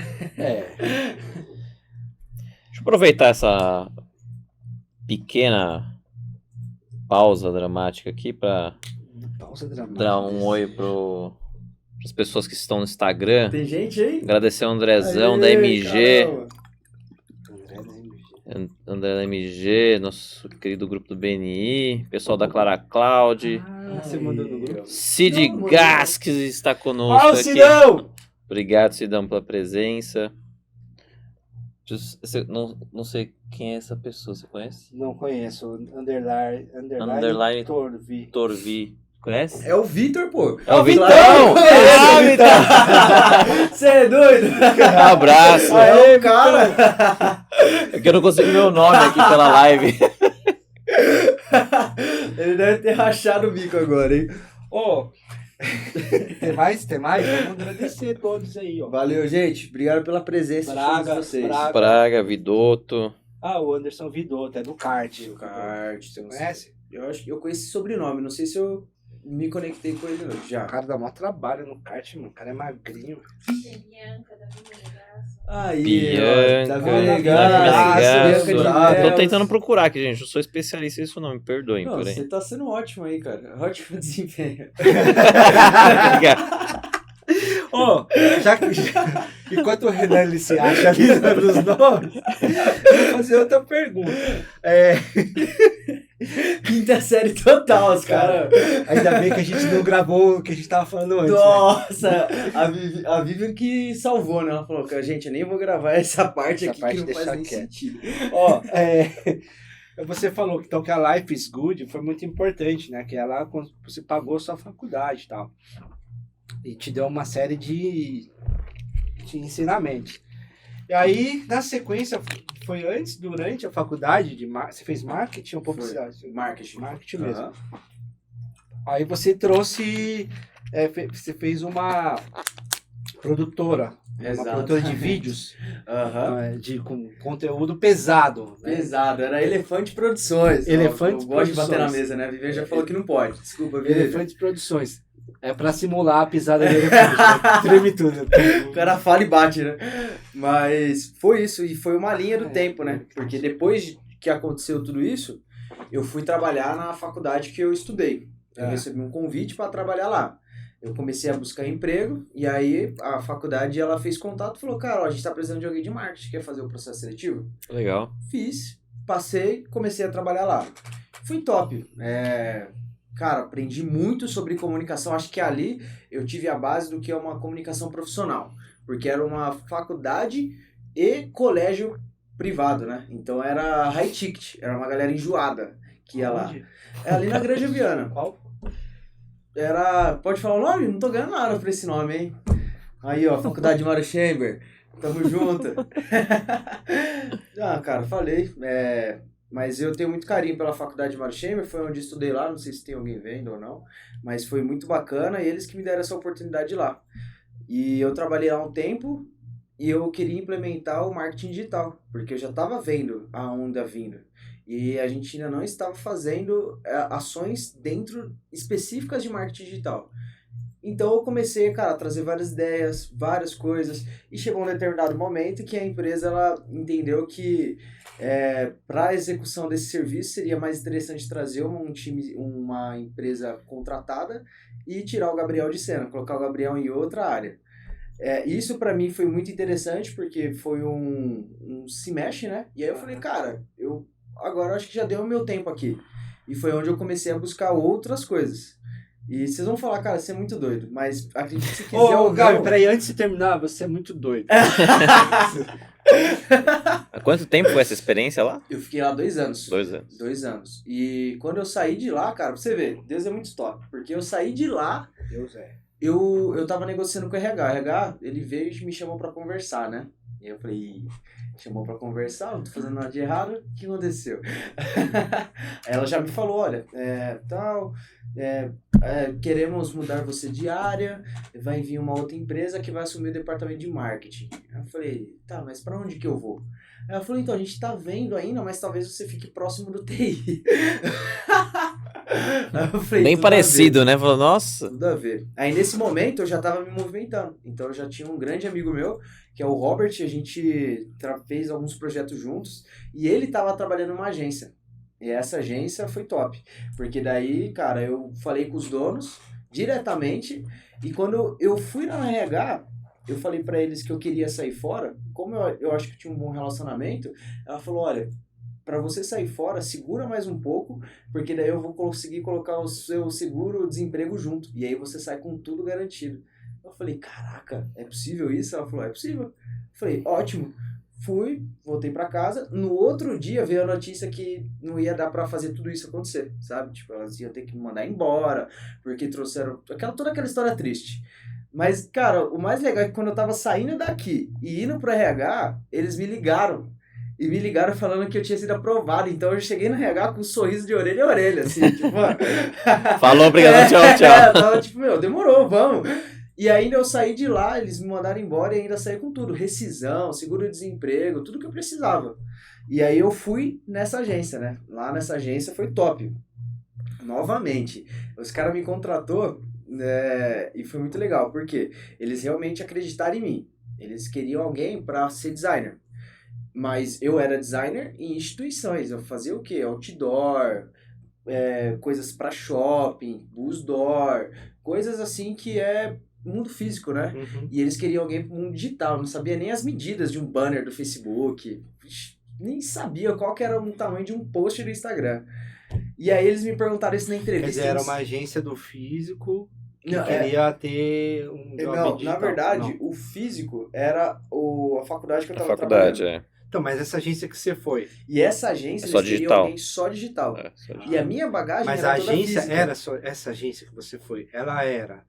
Deixa eu aproveitar essa pequena pausa dramática aqui para dar um oi para as pessoas que estão no Instagram. Tem gente aí? Agradecer ao Andrezão da MG. André da MG, nosso querido grupo do BNI, pessoal da Clara Cloud. Você mandou no grupo? Cid Gasques está conosco aqui. Cidão! Obrigado, Cidão, pela presença. Não sei quem é essa pessoa, você conhece? Não conheço. Underline Torvi. Conhece? É o Vitor, pô. É o Vitão! Vitor! Você é doido? Um abraço. Aê, cara! É que eu não consigo ver o nome aqui pela live. Ele deve ter rachado o bico agora, hein? Tem mais? Vamos agradecer todos aí, ó. Valeu, gente. Obrigado pela presença de todos vocês. Praga, Vidotto. O Anderson Vidotto, é do kart. Do kart. Você conhece? Eu acho que eu conheci esse sobrenome, não sei se eu me conectei com ele O já. cara dá maior trabalho no kart, mano. O cara é magrinho. Bianca da Vinegasso. Aí, Bianca, ó, tá Vinegasso. Bianca. Tô tentando procurar aqui, gente. Eu sou especialista nisso, não. Me perdoem, Não, porém. você tá sendo ótimo aí, cara. Ótimo desempenho. Ô, enquanto o Renan ele se acha ali nos nomes, eu vou fazer outra pergunta. Quinta série total, os caras. Ainda bem que a gente não gravou o que a gente tava falando antes. Né? Nossa, a Vivian que salvou, né? Ela falou, gente, eu nem vou gravar essa parte Essa aqui parte que não faz deixa nem quieto. sentido. Ó, você falou então, que a Life is Good foi muito importante, né? Que ela, você pagou sua faculdade e tal. E te deu uma série de ensinamentos. E aí, na sequência, foi antes, durante a faculdade, você fez marketing ou publicidade? Marketing. Marketing mesmo. Aham. Aí você trouxe, você fez uma produtora, uma Exato. produtora de vídeos, Aham. com conteúdo pesado. Né? Pesado, era Elefante Produções. Elefante Eu gosto de bater na Produções. mesa, né? A Vivian já falou que não pode. Desculpa, Vivian. Elefantes Produções. É pra simular a pisada de elefante. Né? Treme tudo. O cara fala e bate, né? Mas foi isso, e foi uma linha do tempo, né? Porque depois que aconteceu tudo isso, eu fui trabalhar na faculdade que eu estudei. Eu recebi um convite para trabalhar lá. Eu comecei a buscar emprego, e aí a faculdade ela fez contato e falou, cara, ó, a gente tá precisando de alguém de marketing, quer fazer o processo seletivo? Legal. Fiz, passei, comecei a trabalhar lá. Fui top. Cara, aprendi muito sobre comunicação. Acho que ali eu tive a base do que é uma comunicação profissional. Porque era uma faculdade e colégio privado, né? Então era high ticket, era uma galera enjoada que ia lá. Onde? É ali na Granja Viana. Qual? Pode falar o nome? Não tô ganhando nada por esse nome, hein? Aí, ó, Faculdade de Mário Chamber. Tamo junto. Cara, falei. Mas eu tenho muito carinho pela Faculdade de Mário Chamber, foi onde estudei lá, não sei se tem alguém vendo ou não, mas foi muito bacana e eles que me deram essa oportunidade lá. E eu trabalhei lá um tempo e eu queria implementar o marketing digital, porque eu já estava vendo a onda vindo. E a gente ainda não estava fazendo ações dentro específicas de marketing digital. Então eu comecei, cara, a trazer várias ideias, várias coisas, e chegou um determinado momento que a empresa ela entendeu que para a execução desse serviço seria mais interessante trazer um time, uma empresa contratada e tirar o Gabriel de cena, colocar o Gabriel em outra área. Isso para mim foi muito interessante porque foi um se mexe, né? E aí eu falei, cara, agora acho que já deu o meu tempo aqui. E foi onde eu comecei a buscar outras coisas. E vocês vão falar, cara, você é muito doido, mas acredite se quiser ou não... Gabi, peraí, antes de terminar, você é muito doido. Há quanto tempo foi essa experiência lá? Eu fiquei lá 2 anos. 2 anos. 2 anos. E quando eu saí de lá, cara, pra você ver, Deus é muito top. Porque eu saí de lá, Deus é. eu tava negociando com o RH. O RH, ele veio e me chamou pra conversar, né? E eu falei, chamou pra conversar, não tô fazendo nada de errado, o que aconteceu? Aí ela já me falou, olha, queremos mudar você de área, vai vir uma outra empresa que vai assumir o departamento de marketing. Aí eu falei, tá, mas pra onde que eu vou? Aí ela falou, então, a gente tá vendo ainda, mas talvez você fique próximo do TI. Aí eu falei, Bem tudo a parecido, ver, né? Falou, nossa. tudo a ver. Aí nesse momento eu já tava me movimentando, então eu já tinha um grande amigo meu, que é o Robert, a gente fez alguns projetos juntos, e ele tava trabalhando numa agência. E essa agência foi top, porque daí, cara, eu falei com os donos diretamente, e quando eu fui na RH, eu falei pra eles que eu queria sair fora, como eu acho que tinha um bom relacionamento, ela falou, olha, pra você sair fora, segura mais um pouco, porque daí eu vou conseguir colocar o seu seguro-desemprego junto, e aí você sai com tudo garantido. Eu falei, caraca, é possível isso? Ela falou, é possível. Eu falei, ótimo. Fui, voltei pra casa. No outro dia veio a notícia que não ia dar pra fazer tudo isso acontecer, sabe? Tipo, elas iam ter que me mandar embora, porque trouxeram toda aquela história triste. Mas, cara, o mais legal é que quando eu tava saindo daqui e indo pro RH, eles me ligaram. E me ligaram falando que eu tinha sido aprovado. Então eu cheguei no RH com um sorriso de orelha a orelha, assim, tipo... Falou, obrigado, tchau, tchau. Tava tipo, demorou, vamos. E ainda eu saí de lá, eles me mandaram embora e ainda saí com tudo. Rescisão, seguro-desemprego, tudo que eu precisava. E aí eu fui nessa agência, né? Lá nessa agência foi top. novamente. Os caras me contratou e foi muito legal, porque eles realmente acreditaram em mim. Eles queriam alguém para ser designer. Mas eu era designer em instituições. Eu fazia o quê? Outdoor, coisas para shopping, bus door, coisas assim que é mundo físico, né? Uhum. E eles queriam alguém pro mundo digital. Não sabia nem as medidas de um banner do Facebook. Nem sabia qual que era o tamanho de um post do Instagram. E aí eles me perguntaram isso na Quer entrevista. dizer, era eles- uma agência do físico que Não, queria ter um job Não, digital. na verdade, Não. o físico era a faculdade que eu A tava faculdade, trabalhando. Então, mas essa agência que você foi, E essa agência, É só eles queriam digital. alguém só digital. Só E a minha bagagem mas era a toda agência física. era só, essa agência que você foi, ela era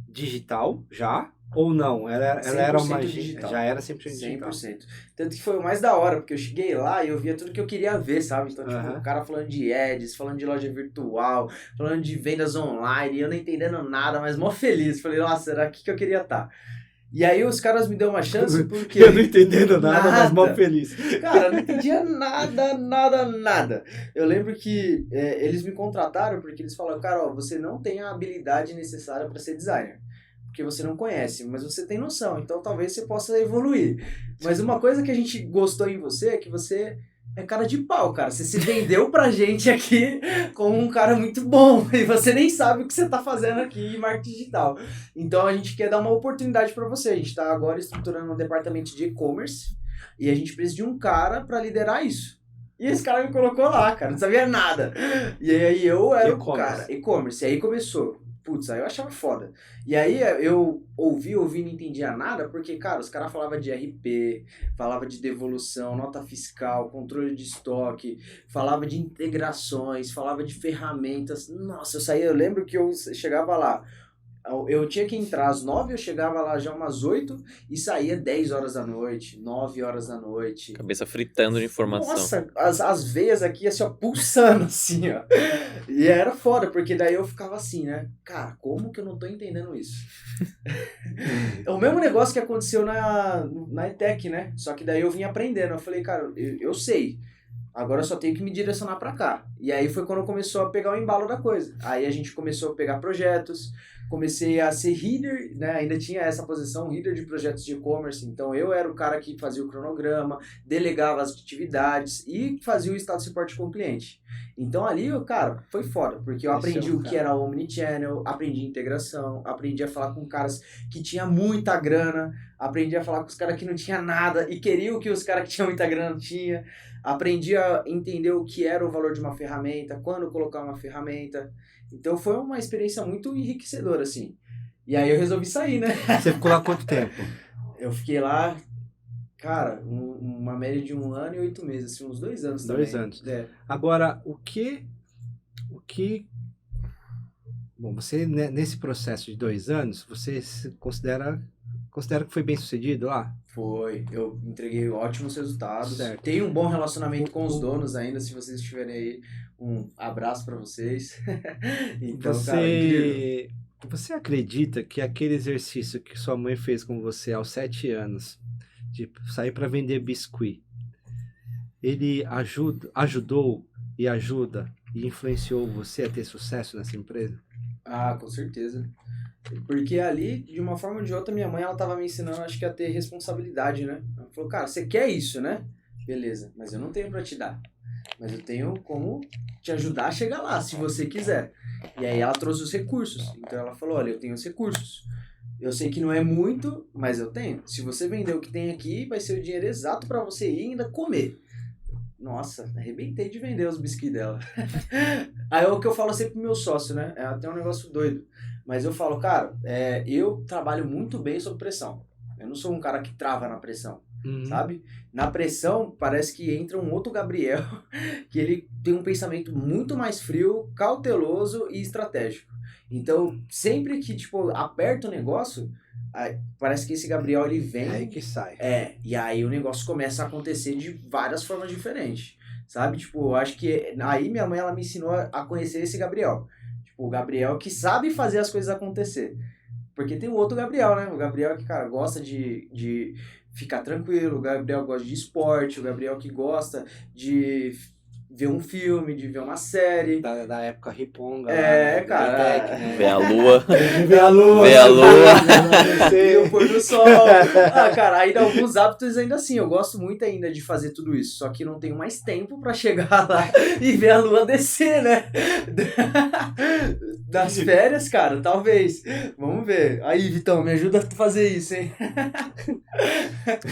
digital já ou não? Ela era uma 100% agência, digital. já era 100% digital. 100%. Tanto que foi o mais da hora, porque eu cheguei lá e eu via tudo que eu queria ver, sabe? Então, tipo, Aham. o cara falando de ads, falando de loja virtual, falando de vendas online, e eu não entendendo nada, mas mó feliz. Falei, nossa, era aqui que eu queria estar. E aí os caras me deu uma chance porque... Eu não entendendo nada, mas mó Nada. feliz. Cara, eu não entendia nada. Eu lembro que eles me contrataram porque eles falaram, cara, ó, você não tem a habilidade necessária para ser designer. Porque você não conhece, mas você tem noção. Então talvez você possa evoluir. Mas uma coisa que a gente gostou em você é que você é cara de pau, cara. Você se vendeu pra gente aqui como um cara muito bom. E você nem sabe o que você tá fazendo aqui em marketing digital. Então a gente quer dar uma oportunidade para você. A gente tá agora estruturando um departamento de e-commerce. E a gente precisa de um cara para liderar isso. E esse cara me colocou lá, cara. Não sabia nada. E aí eu era o E-commerce. cara. E-commerce. E aí começou. Putz, aí eu achava foda. E aí eu ouvi, não entendia nada, porque, cara, os caras falavam de RP, falava de devolução, nota fiscal, controle de estoque, falava de integrações, falava de ferramentas. Nossa, eu lembro que eu chegava lá, eu tinha que entrar às 9, eu chegava lá já umas 8 e saía 10 horas da noite, 9 horas da noite. Cabeça fritando de informação. Nossa, as veias aqui assim, ó, pulsando assim, ó. E era foda, porque daí eu ficava assim, né? Cara, como que eu não tô entendendo isso? É o mesmo negócio que aconteceu na ETEC, né? Só que daí eu vim aprendendo. Eu falei, cara, eu sei. Agora eu só tenho que me direcionar pra cá. E aí foi quando começou a pegar o embalo da coisa. Aí a gente começou a pegar projetos, comecei a ser header, né? Ainda tinha essa posição, header de projetos de e-commerce. Então eu era o cara que fazia o cronograma, delegava as atividades e fazia o estado de suporte com o cliente. Então ali, cara, foi foda, porque eu aprendi o que era omnichannel, aprendi integração, aprendi a falar com caras que tinha muita grana, aprendi a falar com os caras que não tinha nada e queriam o que os caras que tinham muita grana tinha. Aprendi a entender o que era o valor de uma ferramenta, quando colocar uma ferramenta. Então foi uma experiência muito enriquecedora, assim. E aí eu resolvi sair, né? Você ficou lá quanto tempo? Eu fiquei lá, cara, uma média de 1 ano e 8 meses, assim, uns 2 anos também. 2 anos. É. Agora, o que... Bom, você, né, nesse processo de 2 anos, você se considera que foi bem sucedido lá? Foi, eu entreguei ótimos resultados. Certo. Tenho um bom relacionamento com os donos ainda, se vocês estiverem aí, um abraço pra vocês. Então, cara, incrível. Você acredita que aquele exercício que sua mãe fez com você aos 7 anos, de sair para vender biscuit, ele ajudou e ajuda e influenciou você a ter sucesso nessa empresa? Ah, com certeza. Porque ali, de uma forma ou de outra, minha mãe, ela tava me ensinando, acho que a ter responsabilidade, né? Ela falou, cara, você quer isso, né? Beleza, mas eu não tenho pra te dar. Mas eu tenho como te ajudar a chegar lá, se você quiser. E aí ela trouxe os recursos. Então ela falou, olha, eu tenho os recursos. Eu sei que não é muito, mas eu tenho. Se você vender o que tem aqui, vai ser o dinheiro exato pra você ir e ainda comer. Nossa, arrebentei de vender os biscuits dela. Aí é o que eu falo sempre pro meu sócio, né? É até um negócio doido. Mas eu falo, cara, eu trabalho muito bem sob pressão. Eu não sou um cara que trava na pressão, sabe? Na pressão, parece que entra um outro Gabriel, que ele tem um pensamento muito mais frio, cauteloso e estratégico. Então, sempre que, tipo, aperta o negócio, parece que esse Gabriel, ele vem... É aí que sai. E aí o negócio começa a acontecer de várias formas diferentes, sabe? Tipo, eu acho que aí minha mãe, ela me ensinou a conhecer esse Gabriel. Tipo, o Gabriel que sabe fazer as coisas acontecer. Porque tem o outro Gabriel, né? O Gabriel que, cara, gosta de ficar tranquilo, o Gabriel gosta de esporte, o Gabriel que gosta de ver um filme, de ver uma série. Da época Riponga. É, lá, né? cara. Tech, né? Ver a lua. Ver a lua. Ver a lua. E o pôr do sol. Ah, cara, ainda alguns hábitos ainda assim, eu gosto muito ainda de fazer tudo isso, só que não tenho mais tempo pra chegar lá e ver a lua descer, né? Das férias, cara, talvez. Vamos ver. Aí, Vitão, me ajuda a fazer isso, hein?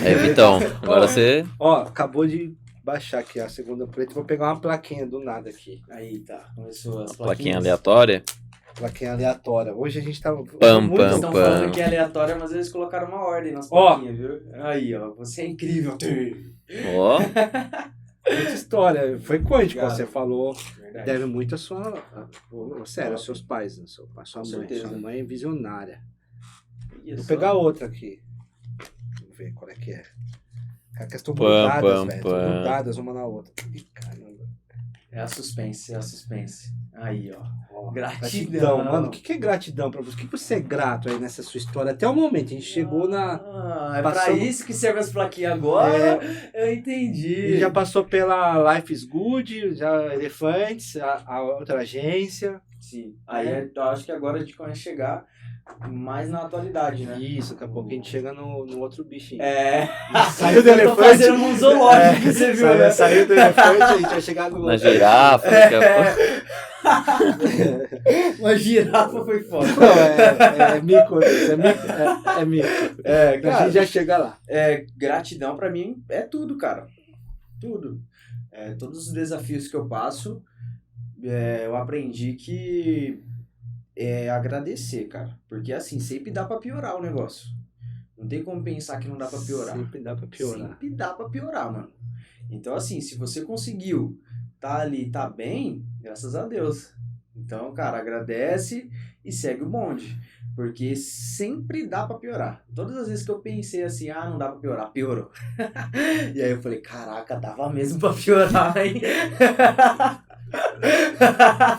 Aí, Vitão, agora você... Ó, acabou de baixar aqui a segunda preta. Vou pegar uma plaquinha do nada aqui. Aí, tá. Começou as Plaquinha plaquinhas. aleatória. Plaquinha aleatória. Hoje a gente tá... Pam, Muitos pam, estão pam. falando que é aleatória, mas eles colocaram uma ordem nas Ó. plaquinhas, viu? Aí, ó, você é incrível. Ó, Muita história. Foi quântico, Obrigado. você falou. Verdade. Deve muito a sua... Sério, aos seus pais, né? Seu pai, sua Com mãe. certeza. Sua mãe é visionária. Isso, Vou pegar ó. outra aqui. Vamos ver qual é que é. Cara, que estão Pam, grudadas, pam, velho. pam. Estão grudadas uma na outra. Ih, caramba. É a suspense, é a suspense. Aí, ó. Ó, Gratidão. Mano, o que é gratidão pra você? O que você é grato aí nessa sua história? Até o momento, a gente chegou na... É pra passamos- isso que serve as plaquinhas agora? Eu entendi. Ele já passou pela Life is Good, já Elefantes, a outra agência. Sim. Aí eu acho que agora a gente começa a chegar mais na atualidade, né? Isso, daqui a pouco a gente chega no outro bichinho. É. Saiu do Eu tô elefante. fazendo um zoológico, que você viu, né? Saiu do elefante, a gente vai chegar no na girafa. daqui a pouco. Uma girafa foi foda. Não, é mico, é mico. É, A cara, gente já chega lá. gratidão pra mim é tudo, cara. Tudo. Todos os desafios que eu passo, eu aprendi que é agradecer, cara. Porque assim, sempre dá pra piorar o negócio. Não tem como pensar que não dá pra piorar. Sempre dá pra piorar. Sempre dá pra piorar, mano. Então, assim, se você conseguiu tá ali, tá bem, graças a Deus. Então, cara, agradece e segue o bonde. Porque sempre dá pra piorar. Todas as vezes que eu pensei assim, não dá pra piorar, piorou. E aí eu falei, caraca, dava mesmo pra piorar, hein?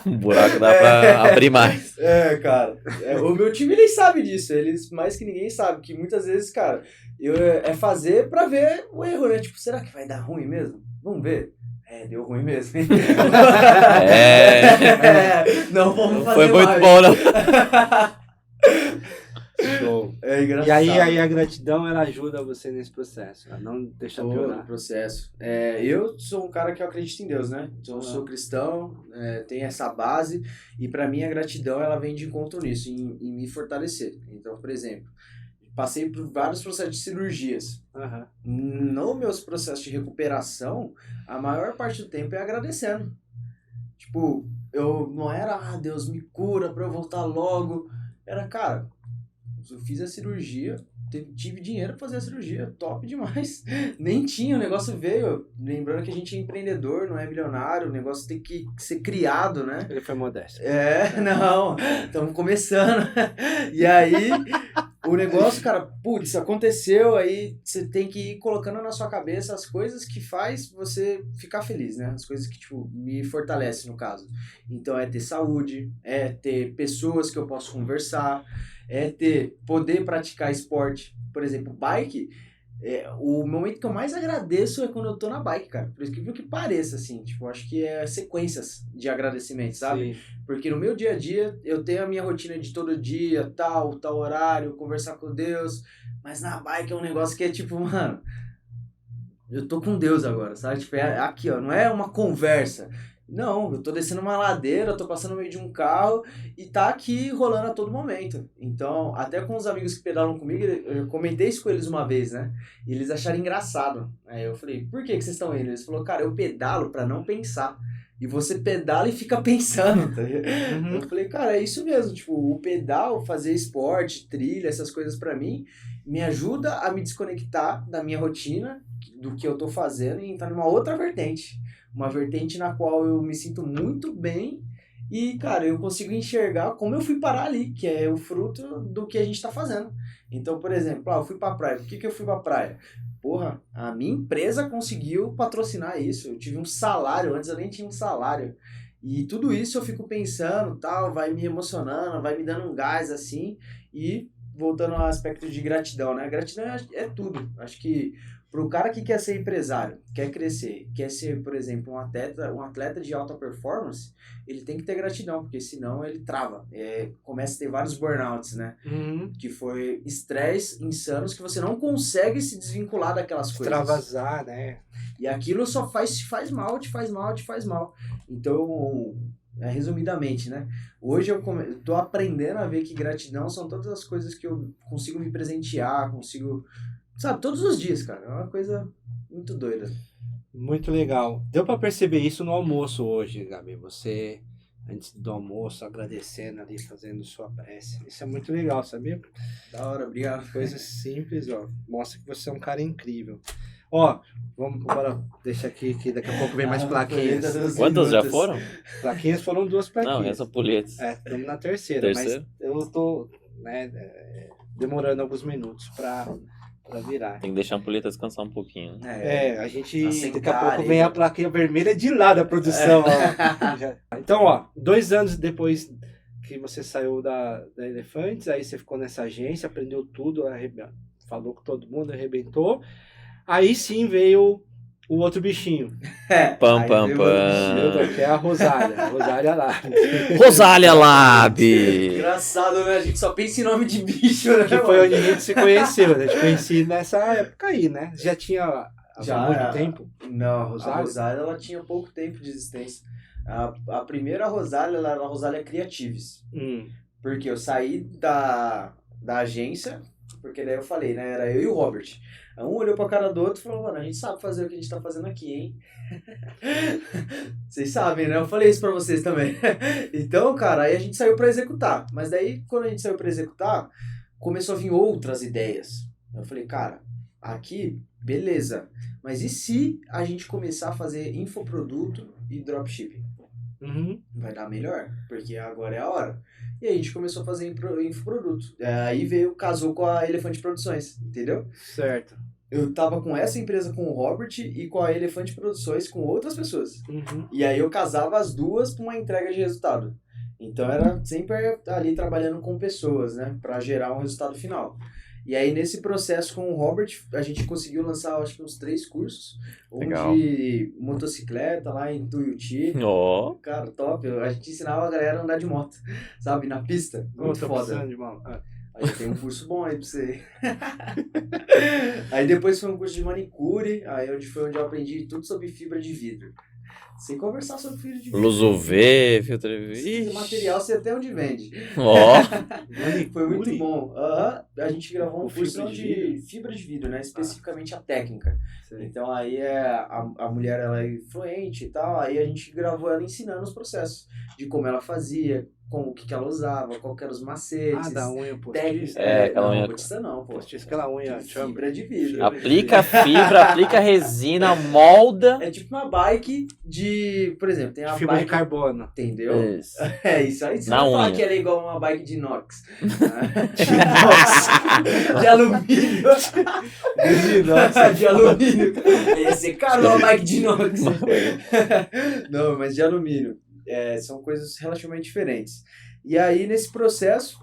O buraco dá pra abrir mais. Cara. O meu time, eles sabem disso. Eles, mais que ninguém, sabe que muitas vezes, cara, é fazer pra ver o erro, né? Tipo, será que vai dar ruim mesmo? Vamos ver. Deu ruim mesmo, hein? Não vamos fazer Foi muito mais. bom, não. Show. É engraçado. E aí a gratidão, ela ajuda você nesse processo, a não deixar Todo piorar. o processo. Eu sou um cara que eu acredito em Deus, né? Então, eu sou cristão, tenho essa base, e pra mim a gratidão ela vem de encontro nisso, em me fortalecer. Então, por exemplo, passei por vários processos de cirurgias. Aham. No meus processos de recuperação, a maior parte do tempo é agradecendo. Tipo, eu não era, Deus me cura pra eu voltar logo. Era, cara, eu fiz a cirurgia, tive dinheiro pra fazer a cirurgia, top demais. Nem tinha, o negócio veio. Lembrando que a gente é empreendedor, não é milionário, o negócio tem que ser criado, né? Ele foi modesto. Não, estamos começando. E aí, o negócio, cara, putz, aconteceu, aí você tem que ir colocando na sua cabeça as coisas que faz você ficar feliz, né? As coisas que, tipo, me fortalecem, no caso. Então, é ter saúde, é ter pessoas que eu posso conversar, é poder praticar esporte. Por exemplo, bike, o momento que eu mais agradeço é quando eu tô na bike, cara. Por incrível que pareça, assim, tipo, eu acho que é sequências de agradecimento, sabe? Sim. Porque no meu dia a dia, eu tenho a minha rotina de todo dia, tal horário, conversar com Deus, mas na bike é um negócio que é tipo, mano, eu tô com Deus agora, sabe? Tipo, aqui, ó, não é uma conversa. Não, eu tô descendo uma ladeira, eu tô passando no meio de um carro e tá aqui rolando a todo momento. Então, até com os amigos que pedalam comigo, eu comentei isso com eles uma vez, né? E eles acharam engraçado. Aí eu falei, por que vocês estão indo? Eles falaram, cara, eu pedalo pra não pensar. E você pedala e fica pensando, tá ligado? Eu falei, cara, é isso mesmo. Tipo, o pedal, fazer esporte, trilha, essas coisas pra mim, me ajuda a me desconectar da minha rotina, do que eu tô fazendo e entrar numa outra vertente. Uma vertente na qual eu me sinto muito bem e, cara, eu consigo enxergar como eu fui parar ali, que é o fruto do que a gente tá fazendo. Então, por exemplo, eu fui pra praia. Por que eu fui pra praia? Porra, a minha empresa conseguiu patrocinar isso. Eu tive um salário, antes eu nem tinha um salário. E tudo isso eu fico pensando, tal, vai me emocionando, vai me dando um gás, assim. E voltando ao aspecto de gratidão, né? Gratidão é tudo. Acho que Pro cara que quer ser empresário, quer crescer, quer ser, por exemplo, um atleta de alta performance, ele tem que ter gratidão, porque senão ele trava. Começa a ter vários burnouts, né? Uhum. Que foi estresse insanos que você não consegue se desvincular daquelas coisas. Extravasar, né? E aquilo só te faz mal. Então, resumidamente, né? Hoje eu tô aprendendo a ver que gratidão são todas as coisas que eu consigo me presentear, sabe, todos os dias, cara. É uma coisa muito doida. Muito legal. Deu pra perceber isso no almoço hoje, Gabi. Você, antes do almoço, agradecendo ali, fazendo sua prece. Isso é muito legal, sabia? Da hora, obrigado. Coisa simples, ó. Mostra que você é um cara incrível. Ó, vamos agora deixar aqui que daqui a pouco vem mais plaquinhas. Quantas já foram? Plaquinhas foram 2 plaquinhas. Não, essa polletas. Estamos na terceira, Terceira? mas eu tô, né, demorando alguns minutos pra virar. Tem que deixar a ampulheta descansar um pouquinho. A gente Assentar daqui a pouco aí. vem a plaquinha vermelha de lá da produção. Ó. Então, ó, 2 anos depois que você saiu da Elefantes, aí você ficou nessa agência, aprendeu tudo, falou com todo mundo, arrebentou. Aí sim veio o outro bichinho, Pam, Aí pam, veio pam. que é a Rosália lá. Rosália Lab! Engraçado, né? A gente só pensa em nome de bicho, né? Que foi onde a gente se conheceu, né? Te conheci nessa época aí, né? Já tinha há muito tempo? Não, Rosália? a Rosália ela tinha pouco tempo de existência. A primeira Rosália, ela era a Rosália Creatives. Porque eu saí da agência, porque daí eu falei, né? Era eu e o Robert. Um olhou pra cara do outro e falou, mano, a gente sabe fazer o que a gente tá fazendo aqui, hein? Vocês sabem, né? Eu falei isso pra vocês também. Então, cara, aí a gente saiu pra executar. Mas daí, quando a gente saiu pra executar, começou a vir outras ideias. Eu falei, cara, aqui, beleza. Mas e se a gente começar a fazer infoproduto e dropshipping? Vai dar melhor, porque agora é a hora. E aí a gente começou a fazer infoproduto. Aí casou com a Elefante Produções, entendeu? Certo. Eu tava com essa empresa com o Robert e com a Elefante Produções com outras pessoas. E aí eu casava as duas pra uma entrega de resultado. Então era sempre ali trabalhando com pessoas, né? Pra gerar um resultado final. E aí nesse processo com o Robert, a gente conseguiu lançar acho que uns 3 cursos. Legal. Um de motocicleta lá em Tuiuti. Ó. Cara, top. A gente ensinava a galera a andar de moto, sabe? Na pista. Muito foda. Aí tem um curso bom aí pra você. Aí depois foi um curso de manicure, aí foi onde eu aprendi tudo sobre fibra de vidro. Sem conversar sobre fibra de vidro. Luz UV, filtro Esse material você até onde vende. Ó. Foi muito bom. A gente gravou um curso fibra de de fibra de vidro, né? Especificamente a técnica. Então aí a mulher ela é fluente e tal, aí a gente gravou ela ensinando os processos de como ela fazia, o que ela usava, qual que eram os macetes. Da unha técnicas. postiça. Aquela unha. Não, postiça não, pô. Postiça, aquela unha Fibra de vidro. Aplica fibra, aplica resina, molda. É tipo uma bike de, por exemplo, tem a fibra de bike, carbono. entendeu? Isso. É isso aí. Você Na não fala unha. que ela é igual uma bike de inox. De alumínio. De alumínio. Ia ser caro uma bike de inox. Não, mas de alumínio. São coisas relativamente diferentes. E aí, nesse processo,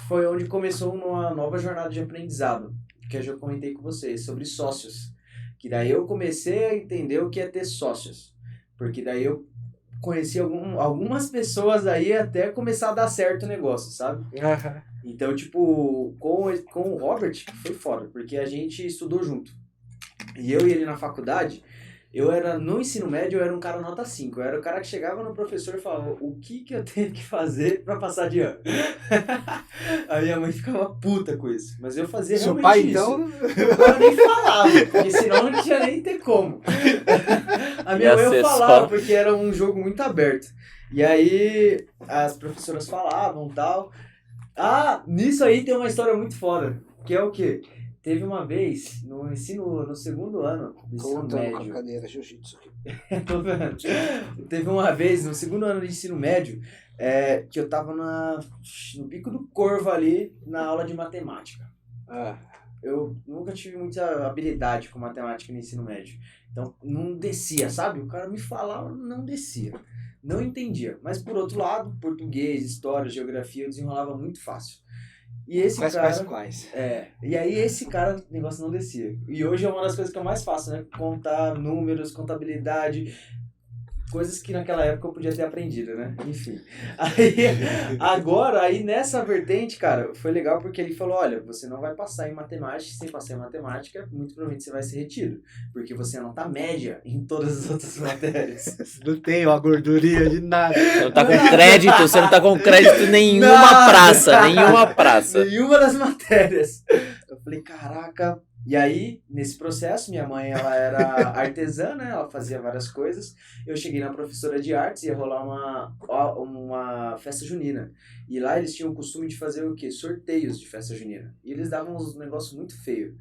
foi onde começou uma nova jornada de aprendizado, que eu já comentei com vocês, sobre sócios. Que daí eu comecei a entender o que é ter sócios. Porque daí eu conheci algumas pessoas aí até começar a dar certo o negócio, sabe? Então, tipo, com o Robert foi foda, porque a gente estudou junto. E eu e ele na faculdade, no ensino médio, eu era um cara nota 5. Eu era o cara que chegava no professor e falava, o que eu tenho que fazer pra passar de ano? A minha mãe ficava puta com isso. Mas eu fazia Seu realmente pai, isso. então? Meu pai nem falava, porque senão não tinha nem ter como. A minha Ia mãe eu ser falava, só. porque era um jogo muito aberto. E aí, as professoras falavam e tal. Nisso aí tem uma história muito foda, que é o quê? Teve uma vez, no segundo ano do ensino médio. Cadeira, jiu-jitsu aqui. Tô vendo. Teve uma vez, no segundo ano do ensino médio, que eu tava no Pico do Corvo ali, na aula de matemática. Eu nunca tive muita habilidade com matemática no ensino médio. Então, não descia, sabe? O cara me falava, não descia. Não entendia. Mas, por outro lado, português, história, geografia, eu desenrolava muito fácil. E esse cara... Quais? E aí esse cara, o negócio não descia. E hoje é uma das coisas que eu mais faço, né? Contar números, contabilidade, coisas que naquela época eu podia ter aprendido, né? Enfim. Aí nessa vertente, cara, foi legal porque ele falou, olha, você não vai passar em matemática, sem passar em matemática, muito provavelmente você vai ser retido, porque você não tá média em todas as outras matérias. Não tem uma gordurinha de nada. Você não tá com crédito em nenhuma Nada. praça. Nenhuma das matérias. Eu falei, caraca. E aí, nesse processo, minha mãe, ela era artesã, né? Ela fazia várias coisas. Eu cheguei na professora de artes, ia rolar uma festa junina. E lá eles tinham o costume de fazer o quê? Sorteios de festa junina. E eles davam uns negócios muito feios.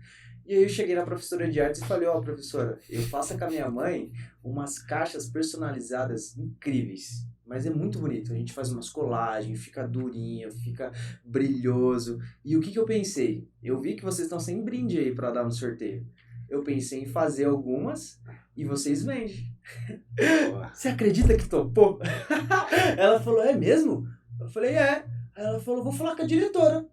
E aí eu cheguei na professora de artes e falei, professora, eu faço com a minha mãe umas caixas personalizadas incríveis. Mas é muito bonito. A gente faz umas colagens, fica durinho, fica brilhoso. E o que eu pensei? Eu vi que vocês estão sem brinde aí pra dar no sorteio. Eu pensei em fazer algumas e vocês vendem. Você acredita que topou? Ela falou, é mesmo? Eu falei, é. Aí ela falou, vou falar com a diretora.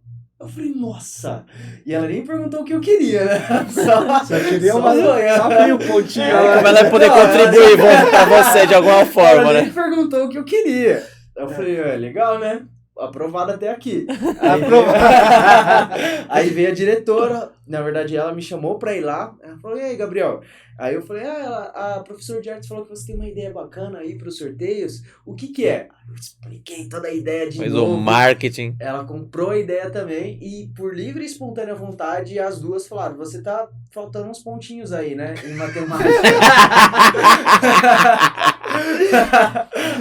Eu falei, nossa! E ela nem perguntou o que eu queria, né? Só queria uma... Só meio pontinho. Como ela vai poder contribuir pra você de alguma forma, ela né? nem perguntou o que eu queria. Eu falei, legal, né? Aprovado até aqui. Aí veio a diretora, na verdade ela me chamou pra ir lá. Ela falou, e aí, Gabriel? Aí eu falei, a professora de artes falou que você tem uma ideia bacana aí pros sorteios. O que é? Eu expliquei toda a ideia de Fez novo. o marketing. Ela comprou a ideia também e por livre e espontânea vontade as duas falaram, você tá faltando uns pontinhos aí, né? Em matemática.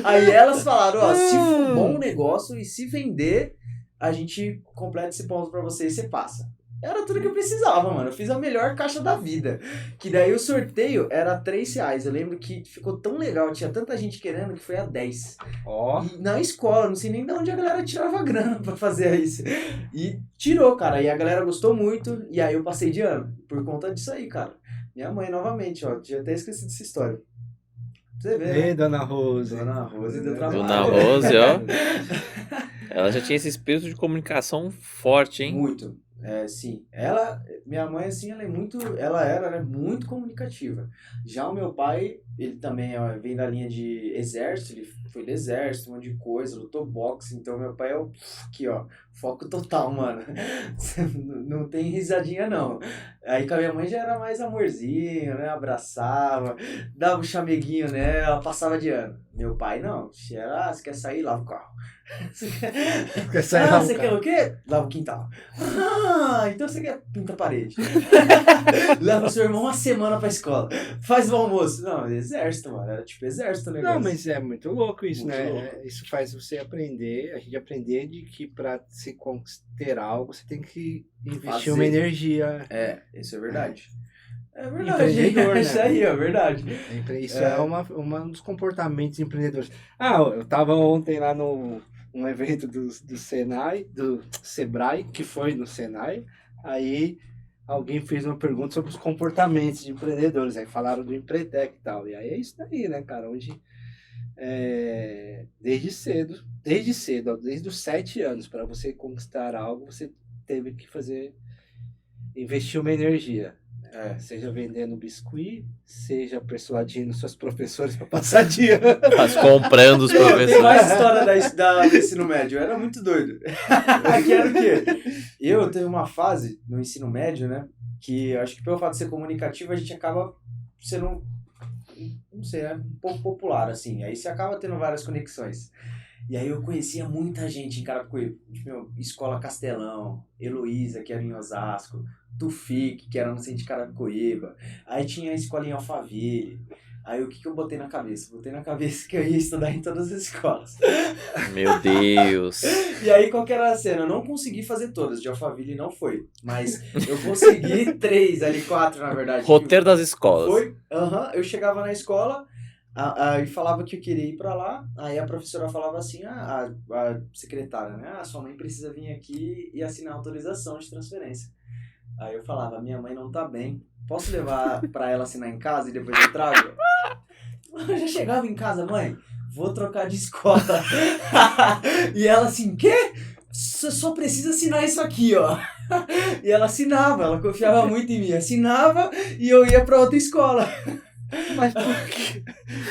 Aí elas falaram, se for bom o negócio e se vender, a gente completa esse ponto pra você e você passa. Era tudo que eu precisava, mano. Eu fiz a melhor caixa da vida. Que daí o sorteio era R$3. Eu lembro que ficou tão legal, tinha tanta gente querendo que foi a 10. E na escola, não sei nem de onde a galera tirava grana pra fazer isso. E tirou, cara. E a galera gostou muito. E aí eu passei de ano. Por conta disso aí, cara. Minha mãe, novamente, tinha até esquecido dessa história. Você vê, né? Ei, Dona Rose. Dona Rose deu trabalho. Dona Rose, ela já tinha esse espírito de comunicação forte, hein? Muito. Sim. Minha mãe, assim, ela era, né, muito comunicativa. Já o meu pai, ele também vem da linha de exército, ele foi do exército, um monte de coisa, lutou boxe, então meu pai é aqui, foco total, mano. Não tem risadinha, não. Aí com a minha mãe já era mais amorzinho, né, abraçava, dava um chameguinho nela, passava de ano. Meu pai, não. Você quer sair? Lava o carro. Você quer o quê? Lava o quintal. Então você quer pintar a parede. Leva o seu irmão uma semana pra escola. Faz o almoço. Não, exército, mano. Era tipo exército o negócio. Não, mas é muito louco isso, Muito né? louco. Isso faz você aprender, a gente aprender de que pra se ter algo, você tem que investir uma energia. Isso é verdade. É verdade. Empreendedor, né? Isso aí, é verdade. Isso é um dos comportamentos empreendedores. Eu tava ontem lá num evento do Senai, do Sebrae, que foi no Senai, aí alguém fez uma pergunta sobre os comportamentos de empreendedores, aí falaram do Empretec e tal, e aí é isso daí, né, cara, onde desde cedo, desde os 7 anos, para você conquistar algo, você teve que investir uma energia. Seja vendendo biscuit, seja persuadindo seus professores para passar de ano. Mas comprando os Tem professores. mais história do ensino médio. Eu era muito doido. Que era o quê? Eu teve uma fase no ensino médio, né? Que acho que pelo fato de ser comunicativo, a gente acaba sendo, não sei, né, um pouco popular, assim. Aí você acaba tendo várias conexões. E aí eu conhecia muita gente em Carapicuíba. Tipo, Escola Castelão, Heloísa, que era em Osasco, Tufik, que era no centro de Carapicuíba. Aí tinha a escola em Alphaville. Aí o que eu botei na cabeça? Botei na cabeça que eu ia estudar em todas as escolas. Meu Deus. E aí qual que era a cena? Eu não consegui fazer todas, de Alphaville não foi. Mas eu consegui 3, ali 4 na verdade. Roteiro das escolas. Foi? Eu chegava na escola e falava que eu queria ir pra lá. Aí a professora falava assim, a secretária, né? Sua mãe precisa vir aqui e assinar a autorização de transferência. Aí eu falava, minha mãe não tá bem. Posso levar pra ela assinar em casa e depois eu trago? Eu já chegava em casa, mãe, vou trocar de escola. E ela assim, quê? você só precisa assinar isso aqui, ó. E ela assinava, ela confiava muito em mim. Assinava e eu ia pra outra escola. Mas por quê?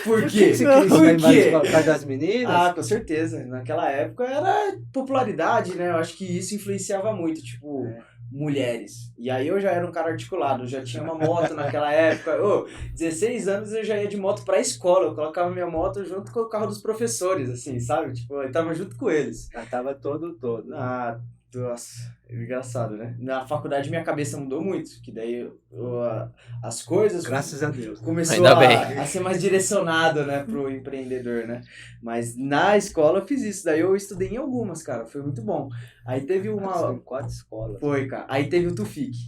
Por Por quê? que você queria Por estudar em várias quê? escolas? Por causa das meninas? Ah, com certeza. Naquela época era popularidade, né? Eu acho que isso influenciava muito, tipo, mulheres. E aí eu já era um cara articulado, eu já tinha uma moto naquela época. Ô, 16 anos eu já ia de moto pra escola, eu colocava minha moto junto com o carro dos professores, assim, sabe? Tipo, eu tava junto com eles. Já tava todo. Ah, nossa, engraçado, né? Na faculdade minha cabeça mudou muito, que daí as coisas Graças a Deus. começou Ainda bem. a ser mais direcionado, né, pro empreendedor, né? Mas na escola eu fiz isso, daí eu estudei em algumas, cara, foi muito bom. Aí teve Passou em uma... 4 escolas. Foi, cara. Aí teve o Tufik.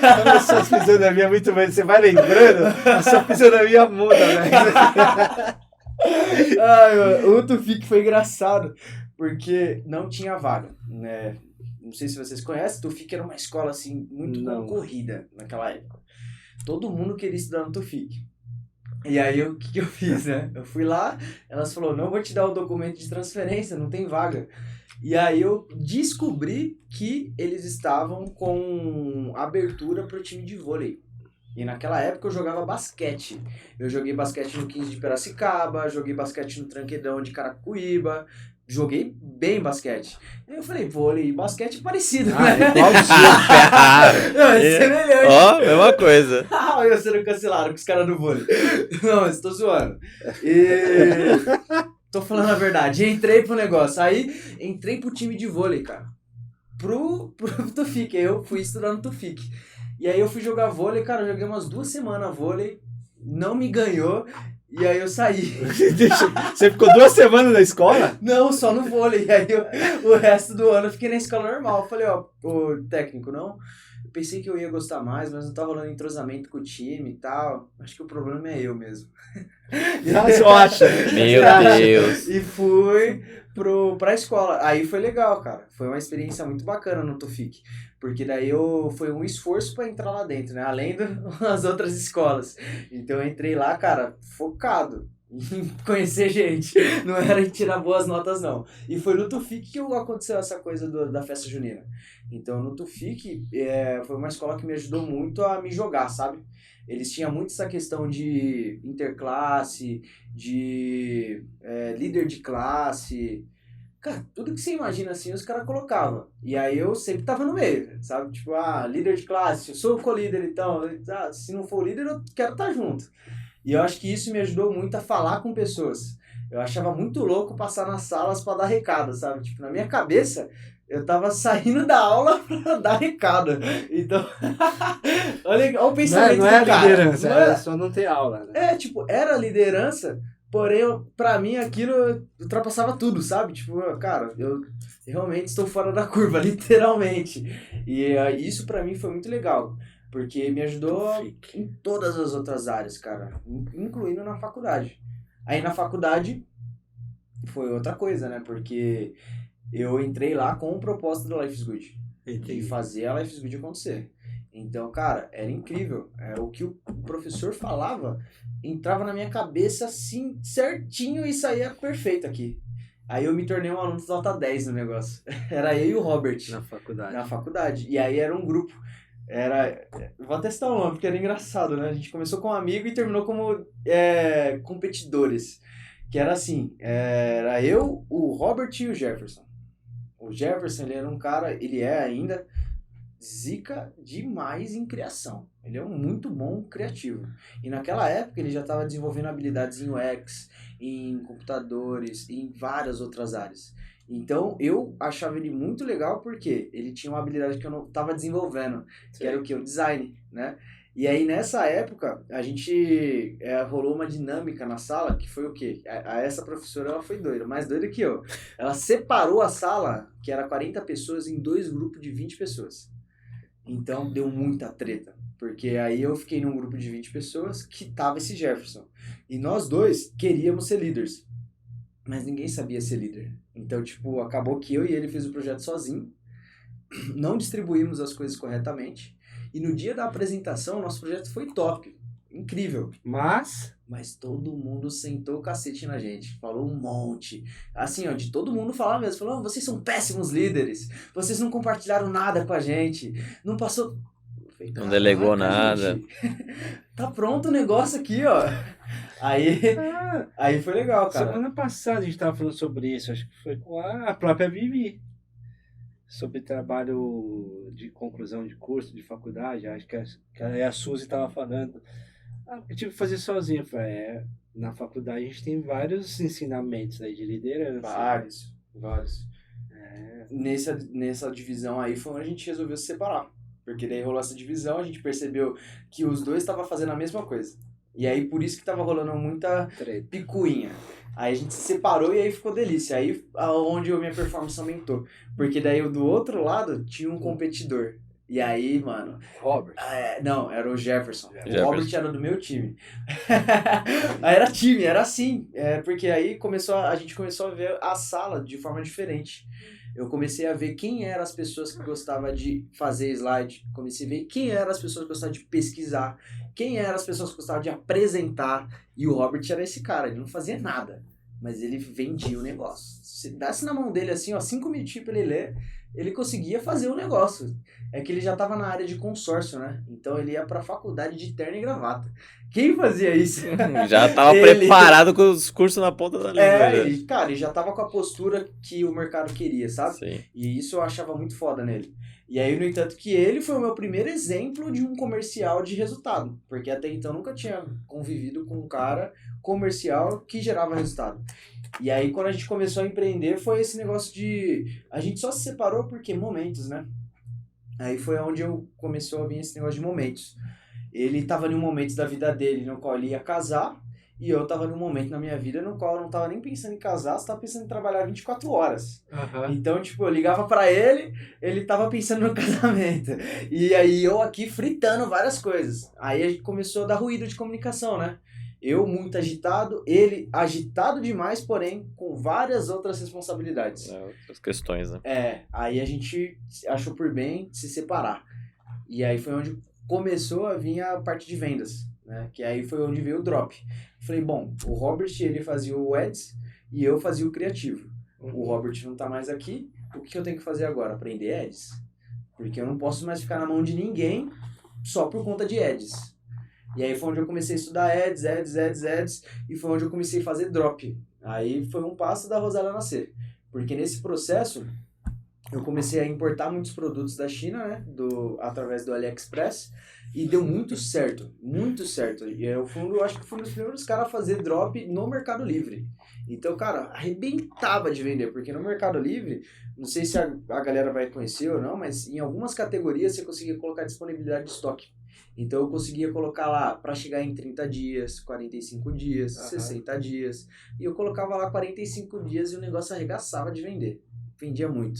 A sua fisionomia é muito bem. Você vai lembrando, a sua fisionomia muda, né? Ai, mano, o Tufik foi engraçado, porque não tinha vaga, né? Não sei se vocês conhecem, Tufik era uma escola, assim, muito Não. concorrida naquela época. Todo mundo queria estudar no Tufik. E aí, o que eu fiz, né? Eu fui lá, elas falaram, não vou te dar o documento de transferência, não tem vaga. E aí eu descobri que eles estavam com abertura pro time de vôlei. E naquela época eu jogava basquete. Eu joguei basquete no 15 de Piracicaba, joguei basquete no Tranquedão de Carapicuíba, joguei bem basquete. Aí eu falei, vôlei e basquete é parecido, né? Não, é semelhante. Ó, mesma coisa. Ah, eu sendo cancelado com os caras do vôlei. Não, mas tô zoando. E... tô falando a verdade. Entrei pro negócio. Aí, entrei pro time de vôlei, cara. Pro Tufik. Aí eu fui estudar no Tufik. E aí eu fui jogar vôlei, cara. Eu joguei umas 2 semanas vôlei. Não me ganhou. E aí eu saí. Você ficou 2 semanas na escola? Não, só no vôlei. E aí o resto do ano eu fiquei na escola normal. Eu falei, ó, o técnico, não... Eu pensei que eu ia gostar mais, mas não tava rolando entrosamento com o time e tal. Acho que o problema é eu mesmo. Você acha? Meu Deus. E fui pra escola. Aí foi legal, cara. Foi uma experiência muito bacana no Tufik. Porque daí foi um esforço pra entrar lá dentro, né? Além das outras escolas. Então eu entrei lá, cara, focado em conhecer gente. Não era em tirar boas notas, não. E foi no Tufik que aconteceu essa coisa da festa junina. Então no Tufik foi uma escola que me ajudou muito a me jogar, sabe? Eles tinham muito essa questão de interclasse, de líder de classe. Cara, tudo que você imagina assim, os caras colocavam. E aí eu sempre tava no meio, sabe? Tipo, líder de classe, eu sou o co-líder, então. Se não for o líder, eu quero estar junto. E eu acho que isso me ajudou muito a falar com pessoas. Eu achava muito louco passar nas salas pra dar recado, sabe? Tipo, na minha cabeça, eu tava saindo da aula pra dar recado. Então, olha o pensamento Não é do a cara. liderança, Não é- é só não ter aula, né? tipo, era liderança, porém, pra mim, aquilo ultrapassava tudo, sabe? Tipo, cara, eu realmente estou fora da curva, literalmente. E isso pra mim foi muito legal, porque me ajudou em todas as outras áreas, cara, incluindo na faculdade. Aí na faculdade foi outra coisa, né? Porque eu entrei lá com o propósito da Life is Good. E fazer a Life is Good acontecer. Então, cara, era incrível. O que o professor falava entrava na minha cabeça assim, certinho, e saía perfeito aqui. Aí eu me tornei um aluno de nota 10 no negócio. Era eu e o Robert. Na faculdade. E aí era um grupo. Vou testar o nome, porque era engraçado, né? A gente começou como amigo e terminou como competidores. Que era assim, era eu, o Robert e o Jefferson. O Jefferson, ele era um cara, ele é ainda zica demais em criação. Ele é um muito bom criativo. E naquela época ele já estava desenvolvendo habilidades em UX, em computadores, em várias outras áreas. Então eu achava ele muito legal porque ele tinha uma habilidade que eu não estava desenvolvendo, que era o que? O design, né? E aí nessa época a gente rolou uma dinâmica na sala que foi o quê? Essa professora, ela foi doida, mais doida que eu. Ela separou a sala, que era 40 pessoas, em 2 grupos de 20 pessoas. Então deu muita treta, porque aí eu fiquei num grupo de 20 pessoas que tava esse Jefferson. E nós dois queríamos ser líderes, mas ninguém sabia ser líder. Então, tipo, acabou que eu e ele fez o projeto sozinho, não distribuímos as coisas corretamente, e no dia da apresentação, nosso projeto foi top. incrível. Mas Mas todo mundo sentou o cacete na gente. Falou um monte. Assim, ó, de todo mundo falar mesmo. Falou, vocês são péssimos líderes. Vocês não compartilharam nada com a gente. Não passou... Eu falei, Não delegou "Caraca, nada." gente. Tá pronto o negócio aqui, ó. Aí foi legal, cara. semana passada a gente estava falando sobre isso, acho que foi com a própria Vivi. Sobre trabalho de conclusão de curso, de faculdade, acho que a Suzy estava falando. Eu tive que fazer sozinho. Eu falei, na faculdade a gente tem vários ensinamentos aí de liderança. Vários. Nessa divisão aí foi onde a gente resolveu se separar. Porque daí rolou essa divisão, a gente percebeu que os dois estavam fazendo a mesma coisa. E aí por isso que tava rolando muita Treta. picuinha. Aí a gente se separou e aí ficou delícia. Aí onde a minha performance aumentou. Porque daí do outro lado tinha um competidor. E aí, mano... Robert. Não, era o Jefferson. Jefferson. O Robert era do meu time. Aí era time, era assim. Porque aí a gente começou a ver a sala de forma diferente. Eu comecei a ver quem eram as pessoas que gostavam de fazer slide. Comecei a ver quem eram as pessoas que gostavam de pesquisar. Quem eram as pessoas que gostavam de apresentar. E o Robert era esse cara, ele não fazia nada. Mas ele vendia o negócio. Se desse na mão dele assim, ó, 5 minutinhos pra ele ler, ele conseguia fazer o negócio. É que ele já tava na área de consórcio, né? Então ele ia pra faculdade de terno e gravata. Quem fazia isso? Já tava preparado com os cursos na ponta da língua. já. Ele já tava com a postura que o mercado queria, sabe? Sim. E isso eu achava muito foda nele. E aí, no entanto, que ele foi o meu primeiro exemplo de um comercial de resultado. Porque até então eu nunca tinha convivido com um cara comercial que gerava resultado. E aí, quando a gente começou a empreender, foi esse negócio de... A gente só se separou porque momentos, né? Aí foi onde começou a vir esse negócio de momentos. Ele tava em um momento da vida dele no qual ele ia casar, e eu tava num momento na minha vida no qual eu não tava nem pensando em casar, só tava pensando em trabalhar 24 horas. Uhum. Então, tipo, eu ligava pra ele tava pensando no casamento. E aí eu aqui fritando várias coisas. Aí a gente começou a dar ruído de comunicação, né? Eu muito agitado, ele agitado demais, porém com várias outras responsabilidades. Outras questões, né? Aí a gente achou por bem se separar. E aí foi onde começou a vir a parte de vendas, né? Que aí foi onde veio o drop. Falei, bom, o Robert, ele fazia o ads e eu fazia o criativo. O Robert não tá mais aqui, o que eu tenho que fazer agora? Aprender ads? Porque eu não posso mais ficar na mão de ninguém só por conta de ads. E aí foi onde eu comecei a estudar ads, e foi onde eu comecei a fazer drop. Aí foi um passo da Rosália nascer. Porque nesse processo, eu comecei a importar muitos produtos da China, né, através do AliExpress, e deu muito certo, muito certo. E eu acho que fui um dos primeiros caras a fazer drop no Mercado Livre. Então, cara, arrebentava de vender, porque no Mercado Livre, não sei se a galera vai conhecer ou não, mas em algumas categorias você conseguia colocar disponibilidade de estoque. Então eu conseguia colocar lá para chegar em 30 dias, 45 dias, 60 dias. E eu colocava lá 45 dias e o negócio arregaçava de vender. Vendia muito.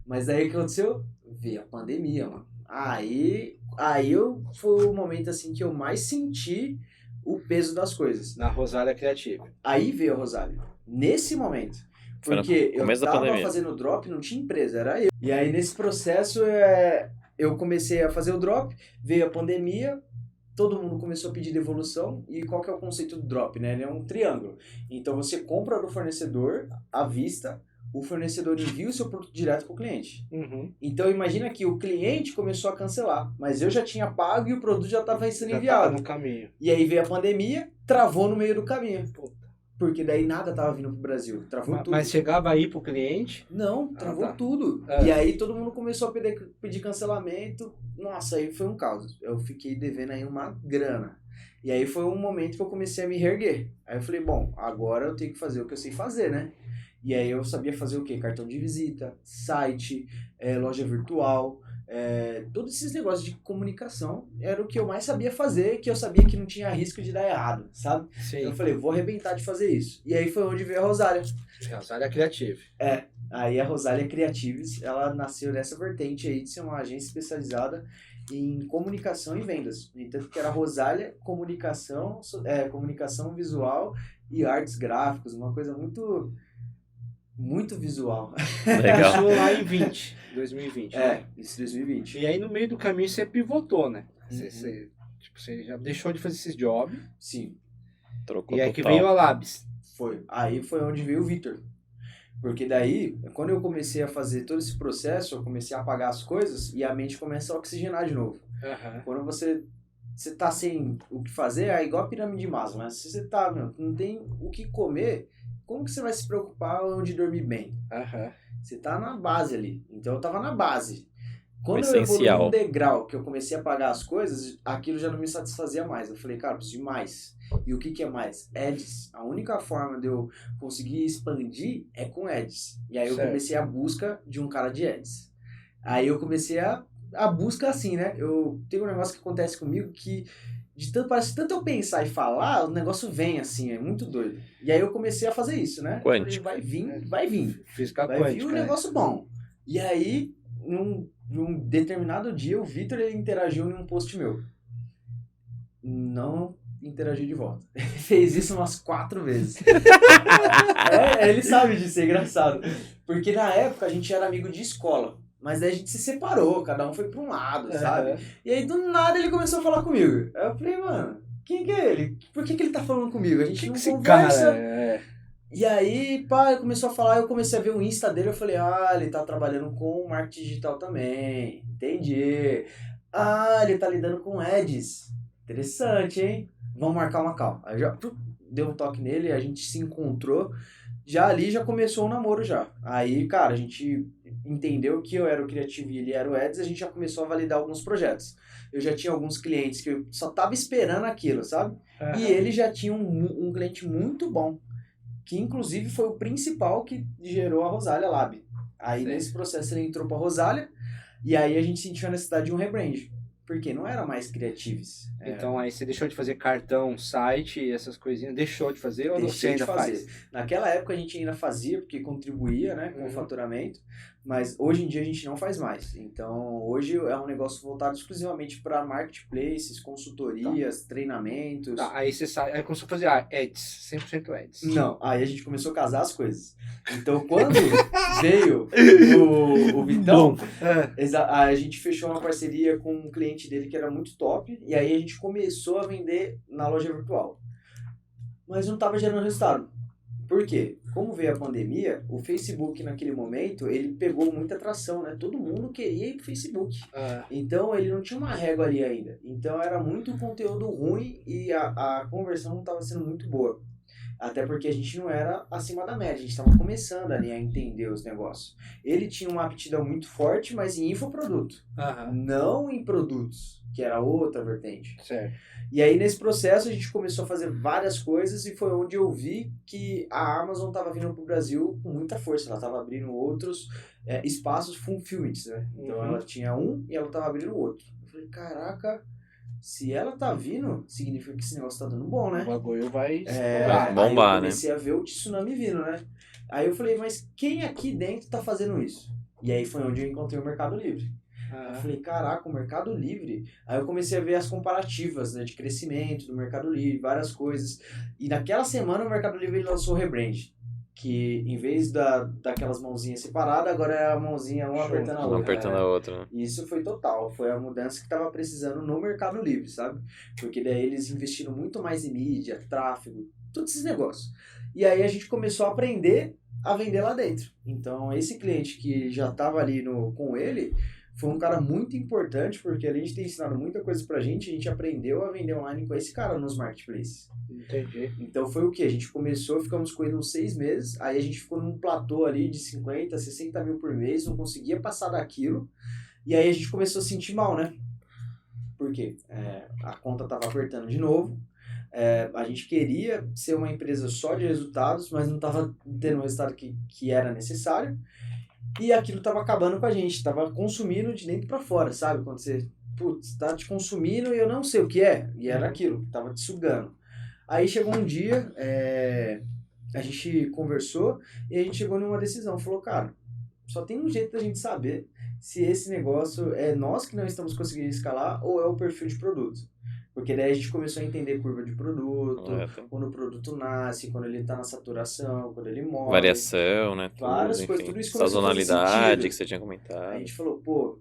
Mas daí o que aconteceu? Veio a pandemia, mano. Aí foi o momento assim que eu mais senti o peso das coisas. Na Rosália Criativa. Aí veio a Rosália. Nesse momento. Porque eu tava fazendo drop, não tinha empresa, era eu. E aí nesse processo eu comecei a fazer o drop, veio a pandemia, todo mundo começou a pedir devolução. E qual que é o conceito do drop, né? Ele é um triângulo. Então você compra do fornecedor à vista, o fornecedor envia o seu produto direto para o cliente. Então imagina que o cliente começou a cancelar, mas eu já tinha pago e o produto já estava sendo enviado. Tava no caminho. E aí veio a pandemia, travou no meio do caminho. Porque daí nada tava vindo pro Brasil. Travou tudo. Mas chegava aí pro cliente? Não, travou tudo. E aí todo mundo começou a pedir cancelamento. Nossa, aí foi um caos. Eu fiquei devendo aí uma grana. E aí foi um momento que eu comecei a me reerguer. Aí eu falei, bom, agora eu tenho que fazer o que eu sei fazer, né? E aí eu sabia fazer o quê? Cartão de visita, site, loja virtual, todos esses negócios de comunicação era o que eu mais sabia fazer, que eu sabia que não tinha risco de dar errado, sabe? Sim. Eu falei, vou arrebentar de fazer isso. E aí foi onde veio a Rosália. Rosália Creative. Aí a Rosália Creatives, ela nasceu nessa vertente aí de ser uma agência especializada em comunicação e vendas. No entanto, que era Rosália Comunicação, comunicação visual e artes gráficas, uma coisa muito visual. Legal. Começou lá em 2020. Isso 2020. E aí no meio do caminho você pivotou, né? Você Tipo, você já deixou de fazer esses jobs. Sim, Trocou E aí que total. veio a Labs. foi. Aí foi onde veio o Vitor. Porque daí, quando eu comecei a fazer todo esse processo, eu comecei a apagar as coisas e a mente começa a oxigenar de novo. Quando você tá sem o que fazer, é igual a pirâmide de Maslow, né? Se você tá, meu, não tem o que comer, como que você vai se preocupar onde dormir bem? Você tá na base ali. Então eu tava na base. Quando eu evoluí essencial. um degrau, que eu comecei a pagar as coisas, aquilo já não me satisfazia mais. Eu falei, cara, preciso de mais. E o que que é mais? Ads. A única forma de eu conseguir expandir é com ads. E aí eu Certo. comecei a busca de um cara de ads. Aí eu comecei a busca assim, né? Eu tenho um negócio que acontece comigo que parece tanto eu pensar e falar, o negócio vem assim, é muito doido. E aí eu comecei a fazer isso, né? Eu falei, Quântico. vai vir, vai vir. Física Vai vir quântica. um né? negócio bom. E aí, num determinado dia, o Vitor ele interagiu em um post meu. Não interagiu de volta. Ele fez isso umas 4 vezes. Ele sabe disso, é engraçado. Porque na época a gente era amigo de escola. Mas daí a gente se separou, cada um foi pra um lado, sabe? E aí do nada ele começou a falar comigo. Aí eu falei, mano, quem que é ele? Por que ele tá falando comigo? A gente Que não esse conversa. cara é? E aí, pá, ele começou a falar, eu comecei a ver o Insta dele, eu falei, ele tá trabalhando com marketing digital também, entendi. Ele tá lidando com ads, interessante, hein? Vamos marcar uma call. Aí já deu um toque nele, a gente se encontrou, já ali já começou o namoro já. Aí, cara, a gente entendeu que eu era o criativo e ele era o ads, a gente já começou a validar alguns projetos. Eu já tinha alguns clientes que eu só tava esperando aquilo, sabe? E ele já tinha um cliente muito bom, que inclusive foi o principal que gerou a Rosália Lab. Aí Sim. nesse processo ele entrou pra Rosália, e aí a gente sentiu a necessidade de um rebrand, porque não era mais Creatives. Então aí você deixou de fazer cartão, site, essas coisinhas, deixou de fazer ou você Deixei ainda de fazer. faz? Naquela época a gente ainda fazia, porque contribuía, né, com o faturamento, mas hoje em dia a gente não faz mais. Então hoje é um negócio voltado exclusivamente para marketplaces, consultorias, treinamentos. Tá, aí você sai, aí começou a fazer ads, 100% ads. Não, aí a gente começou a casar as coisas. Então, quando veio o Vitão, a gente fechou uma parceria com um cliente dele que era muito top, e aí a gente começou a vender na loja virtual. Mas não estava gerando resultado. Por quê? Como veio a pandemia, o Facebook naquele momento, ele pegou muita atração, né? Todo mundo queria ir pro Facebook. Então, ele não tinha uma régua ali ainda. Então, era muito conteúdo ruim e a conversão não estava sendo muito boa. Até porque a gente não era acima da média, a gente estava começando ali a entender os negócios. Ele tinha uma aptidão muito forte, mas em infoproduto, não em produtos, que era outra vertente. Certo. E aí nesse processo a gente começou a fazer várias coisas e foi onde eu vi que a Amazon estava vindo para o Brasil com muita força, ela estava abrindo outros espaços fulfillments, né? Então ela tinha um e ela estava abrindo outro. Eu falei, caraca, se ela tá vindo, significa que esse negócio tá dando bom, né? O bagulho vai Vai bombar, aí eu né? comecei a ver o tsunami vindo, né? Aí eu falei, mas quem aqui dentro tá fazendo isso? E aí foi onde eu encontrei o Mercado Livre. Eu falei, caraca, o Mercado Livre. Aí eu comecei a ver as comparativas, né, de crescimento do Mercado Livre, várias coisas. E naquela semana o Mercado Livre lançou o rebrand. Que em vez daquelas mãozinhas separadas, agora é a mãozinha uma apertando a Uma outra. apertando a outra, né? E isso foi total, foi a mudança que estava precisando no Mercado Livre, sabe? Porque daí eles investiram muito mais em mídia, tráfego, todos esses negócios. E aí a gente começou a aprender a vender lá dentro. Então esse cliente que já estava ali com ele, foi um cara muito importante, porque além de ter ensinado muita coisa pra gente, a gente aprendeu a vender online com esse cara nos marketplaces. Entendi. Então foi o que? A gente começou, ficamos com ele uns 6 meses, aí a gente ficou num platô ali de 50, 60 mil por mês, não conseguia passar daquilo, e aí a gente começou a sentir mal, né? Por quê? A conta tava apertando de novo, a gente queria ser uma empresa só de resultados, mas não tava tendo o resultado que era necessário, e aquilo tava acabando com a gente, tava consumindo de dentro pra fora, sabe? Quando você, putz, tá te consumindo e eu não sei o que é, e era aquilo, tava te sugando. Aí chegou um dia, a gente conversou e a gente chegou numa decisão. Falou, cara, só tem um jeito da gente saber se esse negócio é nós que não estamos conseguindo escalar ou é o perfil de produto. Porque daí a gente começou a entender curva de produto, quando o produto nasce, quando ele está na saturação, quando ele morre. Variação, né? Várias Tudo, coisas, enfim. tudo isso começou a fazer Sazonalidade sentido. que você tinha comentado. Aí a gente falou, pô,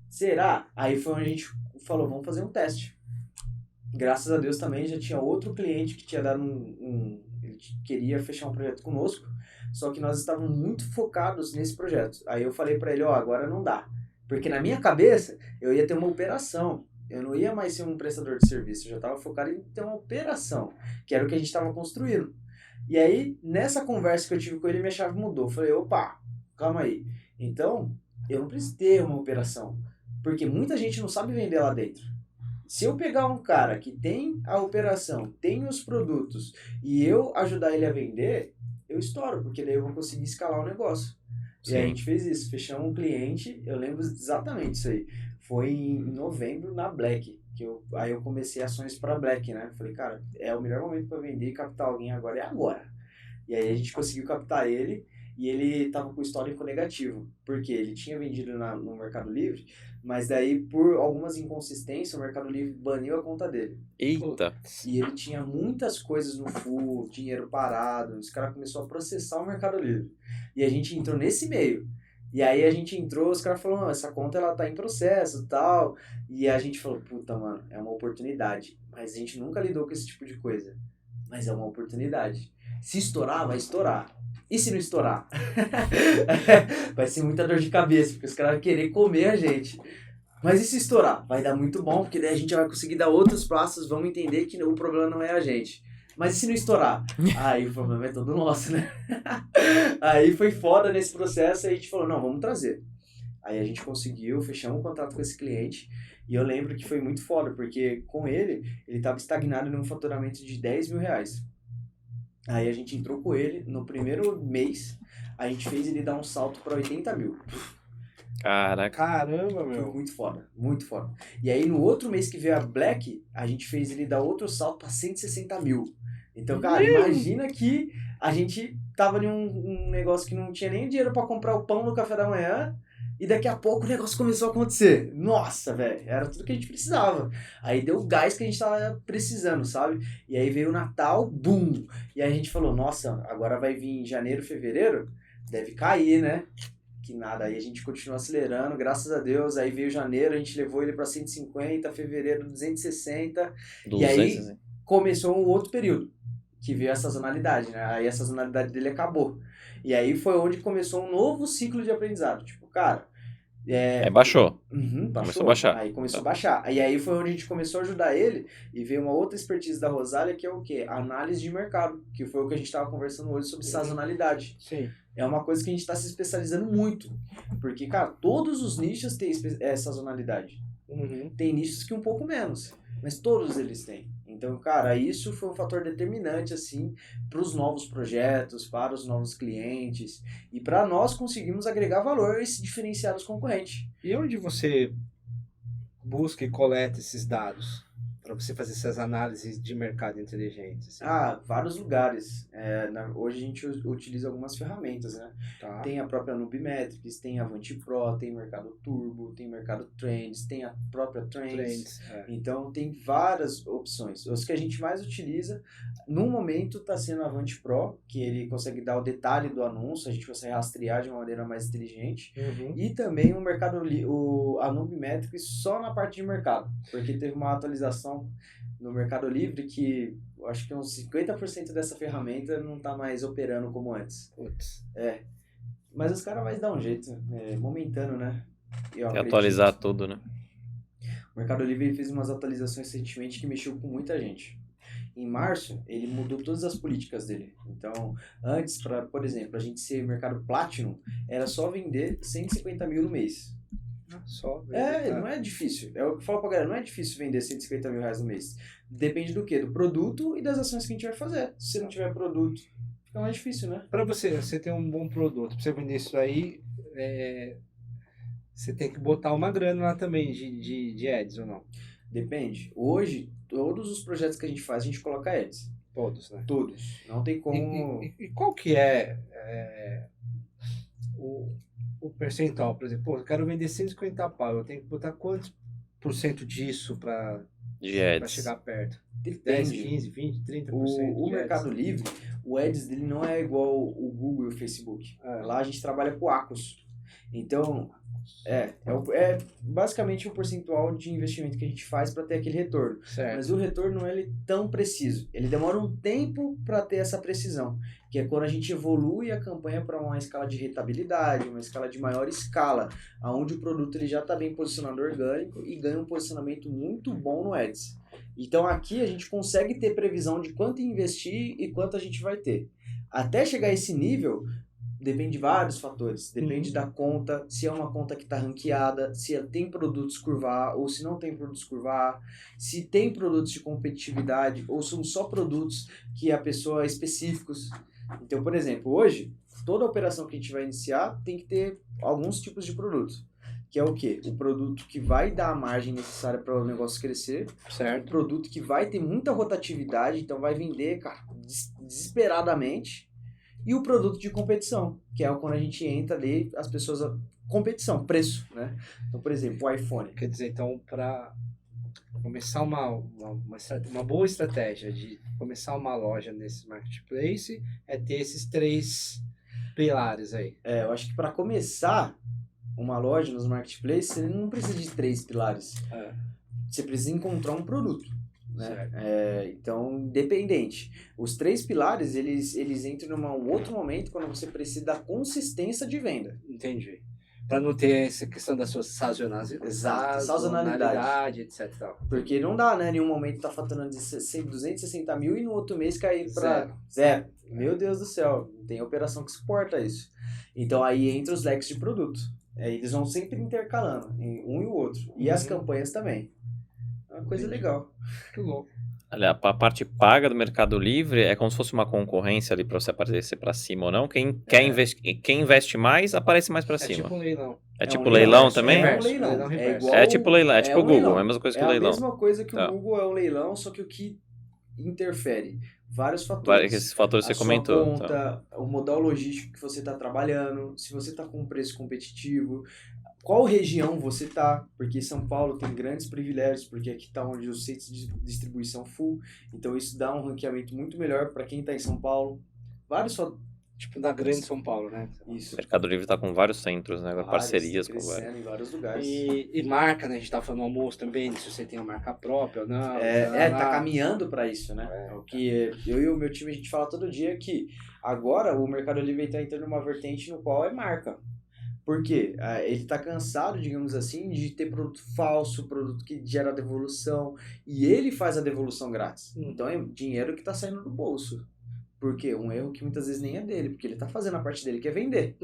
será? Aí foi onde a gente falou, vamos fazer um teste. graças a Deus também já tinha outro cliente que tinha dado ele queria fechar um projeto conosco, só que nós estávamos muito focados nesse projeto. Aí eu falei para ele, ó, agora não dá. Porque na minha cabeça, eu ia ter uma operação. Eu não ia mais ser um prestador de serviço. Eu já estava focado em ter uma operação, que era o que a gente estava construindo. E aí, nessa conversa que eu tive com ele, minha chave mudou. Eu falei, opa, calma aí. Então, eu não preciso ter uma operação. Porque muita gente não sabe vender lá dentro. Se eu pegar um cara que tem a operação, tem os produtos, e eu ajudar ele a vender, eu estouro, porque daí eu vou conseguir escalar o negócio. E aí a gente fez isso, fechamos um cliente, eu lembro exatamente isso aí. Foi em novembro na Black, aí eu comecei ações para Black, né? Falei, cara, é o melhor momento para vender e captar alguém agora, é agora. E aí a gente conseguiu captar ele, e ele estava com histórico negativo, porque ele tinha vendido no Mercado Livre, mas daí por algumas inconsistências o Mercado Livre baniu a conta dele. Eita. E ele tinha muitas coisas no full, dinheiro parado, os caras começaram a processar o Mercado Livre. E a gente entrou nesse meio. E aí a gente entrou, os caras falaram, essa conta ela tá em processo e tal. E a gente falou, puta, mano, é uma oportunidade. Mas a gente nunca lidou com esse tipo de coisa. Mas é uma oportunidade. Se estourar, vai estourar. E se não estourar? Vai ser muita dor de cabeça, porque os caras vão querer comer a gente. Mas e se estourar? Vai dar muito bom, porque daí a gente vai conseguir dar outros passos, vamos entender que o problema não é a gente. Mas e se não estourar? Aí o problema é todo nosso, né? Aí foi foda nesse processo, aí a gente falou, não, vamos trazer. Aí a gente conseguiu, fechamos um contrato com esse cliente, e eu lembro que foi muito foda, porque com ele estava estagnado num faturamento de 10 mil reais. Aí a gente entrou com ele, no primeiro mês, a gente fez ele dar um salto para 80 mil. Caraca. Caramba, Foi meu. muito foda, muito foda. E aí no outro mês que veio a Black, a gente fez ele dar outro salto para 160 mil. Então, cara, imagina que a gente tava em um negócio que não tinha nem dinheiro para comprar o pão no café da manhã, e daqui a pouco o negócio começou a acontecer. Nossa, velho, era tudo que a gente precisava. Aí deu o gás que a gente tava precisando, sabe? E aí veio o Natal, boom! E aí a gente falou, nossa, agora vai vir janeiro, fevereiro, deve cair, né? Que nada, aí a gente continua acelerando, graças a Deus, aí veio janeiro, a gente levou ele para 150, fevereiro 260, e aí começou um outro período, que veio a sazonalidade, né? Aí a sazonalidade dele acabou. E aí foi onde começou um novo ciclo de aprendizado. Tipo, cara... baixou. Baixou. Começou a baixar. Aí começou a baixar. E aí foi onde a gente começou a ajudar ele, e veio uma outra expertise da Rosália, que é o quê? Análise de mercado, que foi o que a gente estava conversando hoje sobre sazonalidade. Sim. É uma coisa que a gente está se especializando muito. Porque, cara, todos os nichos têm sazonalidade. Uhum. Tem nichos que um pouco menos, mas todos eles têm. Então, cara, isso foi um fator determinante, assim, para os novos projetos, para os novos clientes e para nós conseguirmos agregar valor e se diferenciar dos concorrentes. E onde você busca e coleta esses dados para você fazer essas análises de mercado inteligentes? Assim? Vários lugares. Hoje a gente utiliza algumas ferramentas, né? Tá. Tem a própria Nubimetrics, tem a Avanti Pro, tem Mercado Turbo, tem Mercado Trends, tem a própria Trends. Então tem várias opções. Os que a gente mais utiliza, no momento, está sendo a Avanti Pro, que ele consegue dar o detalhe do anúncio, a gente consegue rastrear de uma maneira mais inteligente. Uhum. E também a Nubimetrics só na parte de mercado, porque teve uma atualização no Mercado Livre que eu acho que uns 50% dessa ferramenta não está mais operando como antes. Putz. Mas os caras vão dar um jeito, momentâneo, né? E atualizar tudo, né? O Mercado Livre fez umas atualizações recentemente que mexeu com muita gente. Em março, ele mudou todas as políticas dele. Então, antes, por exemplo, a gente ser mercado Platinum, era só vender 150 mil no mês. Só não é difícil. É o que eu falo pra galera, não é difícil vender 150 mil reais no mês. Depende do quê? Do produto e das ações que a gente vai fazer. Se não tiver produto, fica mais difícil, né? Para você ter um bom produto, para você vender isso aí, você tem que botar uma grana lá também de ads ou não? Depende. Hoje, todos os projetos que a gente faz, a gente coloca ads. Todos, né? Todos. Não tem como... E qual que é o percentual? Por exemplo, eu quero vender 150 pau, eu tenho que botar quantos % disso para chegar perto? Depende. 10, 15, 20, 30%? O Mercado Livre, o ads dele não é igual o Google e o Facebook. Lá a gente trabalha com ACOS. Então, é basicamente o percentual de investimento que a gente faz para ter aquele retorno. Certo. Mas o retorno não é tão preciso. Ele demora um tempo para ter essa precisão, que é quando a gente evolui a campanha para uma escala de rentabilidade, uma escala de maior escala, onde o produto ele já está bem posicionado orgânico e ganha um posicionamento muito bom no Ads. Então aqui a gente consegue ter previsão de quanto investir e quanto a gente vai ter. Até chegar a esse nível, depende de vários fatores. Depende da conta, se é uma conta que está ranqueada, se tem produtos curva A ou se não tem produtos curva A, se tem produtos de competitividade ou são só produtos que a pessoa é específicos. Então, por exemplo, hoje, toda operação que a gente vai iniciar tem que ter alguns tipos de produtos. Que é o quê? O produto que vai dar a margem necessária para o negócio crescer. Certo. O produto que vai ter muita rotatividade, então vai vender, cara, desesperadamente. E o produto de competição, que é quando a gente entra ali, as pessoas... Competição, preço, né? Então, por exemplo, o iPhone. Quer dizer, então, para começar uma boa estratégia de começar uma loja nesse marketplace é ter esses 3 pilares aí. Eu acho que para começar uma loja nos marketplaces, você não precisa de 3 pilares. Você precisa encontrar um produto. Né? Então, independente. Os 3 pilares, eles entram num outro momento quando você precisa da consistência de venda. Entendi. Para não ter essa questão da sua sazonalidade, etc. Tal. Porque não dá, né? Em nenhum momento tá faturando 260 mil e no outro mês cair para zero. Meu Deus do céu, tem operação que suporta isso. Então aí entra os leques de produto. Eles vão sempre intercalando, em um e o outro. E as campanhas também. É uma coisa legal. Que louco. Olha, a parte paga do Mercado Livre é como se fosse uma concorrência ali para você aparecer para cima ou não. Quem investe mais, aparece mais para cima. É tipo um leilão. É tipo leilão também? É um leilão. É tipo leilão, é tipo o Google, é a mesma coisa que o leilão. É a mesma coisa que o Google é um leilão, só que o que interfere? Vários fatores. Esses fatores você comentou. A sua conta, o modal logístico que você está trabalhando, se você está com um preço competitivo, qual região você está, porque São Paulo tem grandes privilégios, porque aqui está onde os centros de distribuição full, então isso dá um ranqueamento muito melhor para quem está em São Paulo. Vários fatores. Tipo da grande São Paulo, né? Isso. O Mercado Livre está com vários centros, né? Parcerias com vários. Em vários lugares. E marca, né? A gente tá falando almoço também, se você tem uma marca própria ou não. Tá caminhando para isso, né? O que eu e o meu time, a gente fala todo dia que agora o Mercado Livre está entrando numa vertente no qual é marca. Por quê? Ele está cansado, digamos assim, de ter produto falso, produto que gera devolução, e ele faz a devolução grátis. Então é dinheiro que está saindo do bolso. Por quê? Um erro que muitas vezes nem é dele, porque ele está fazendo a parte dele, que é vender,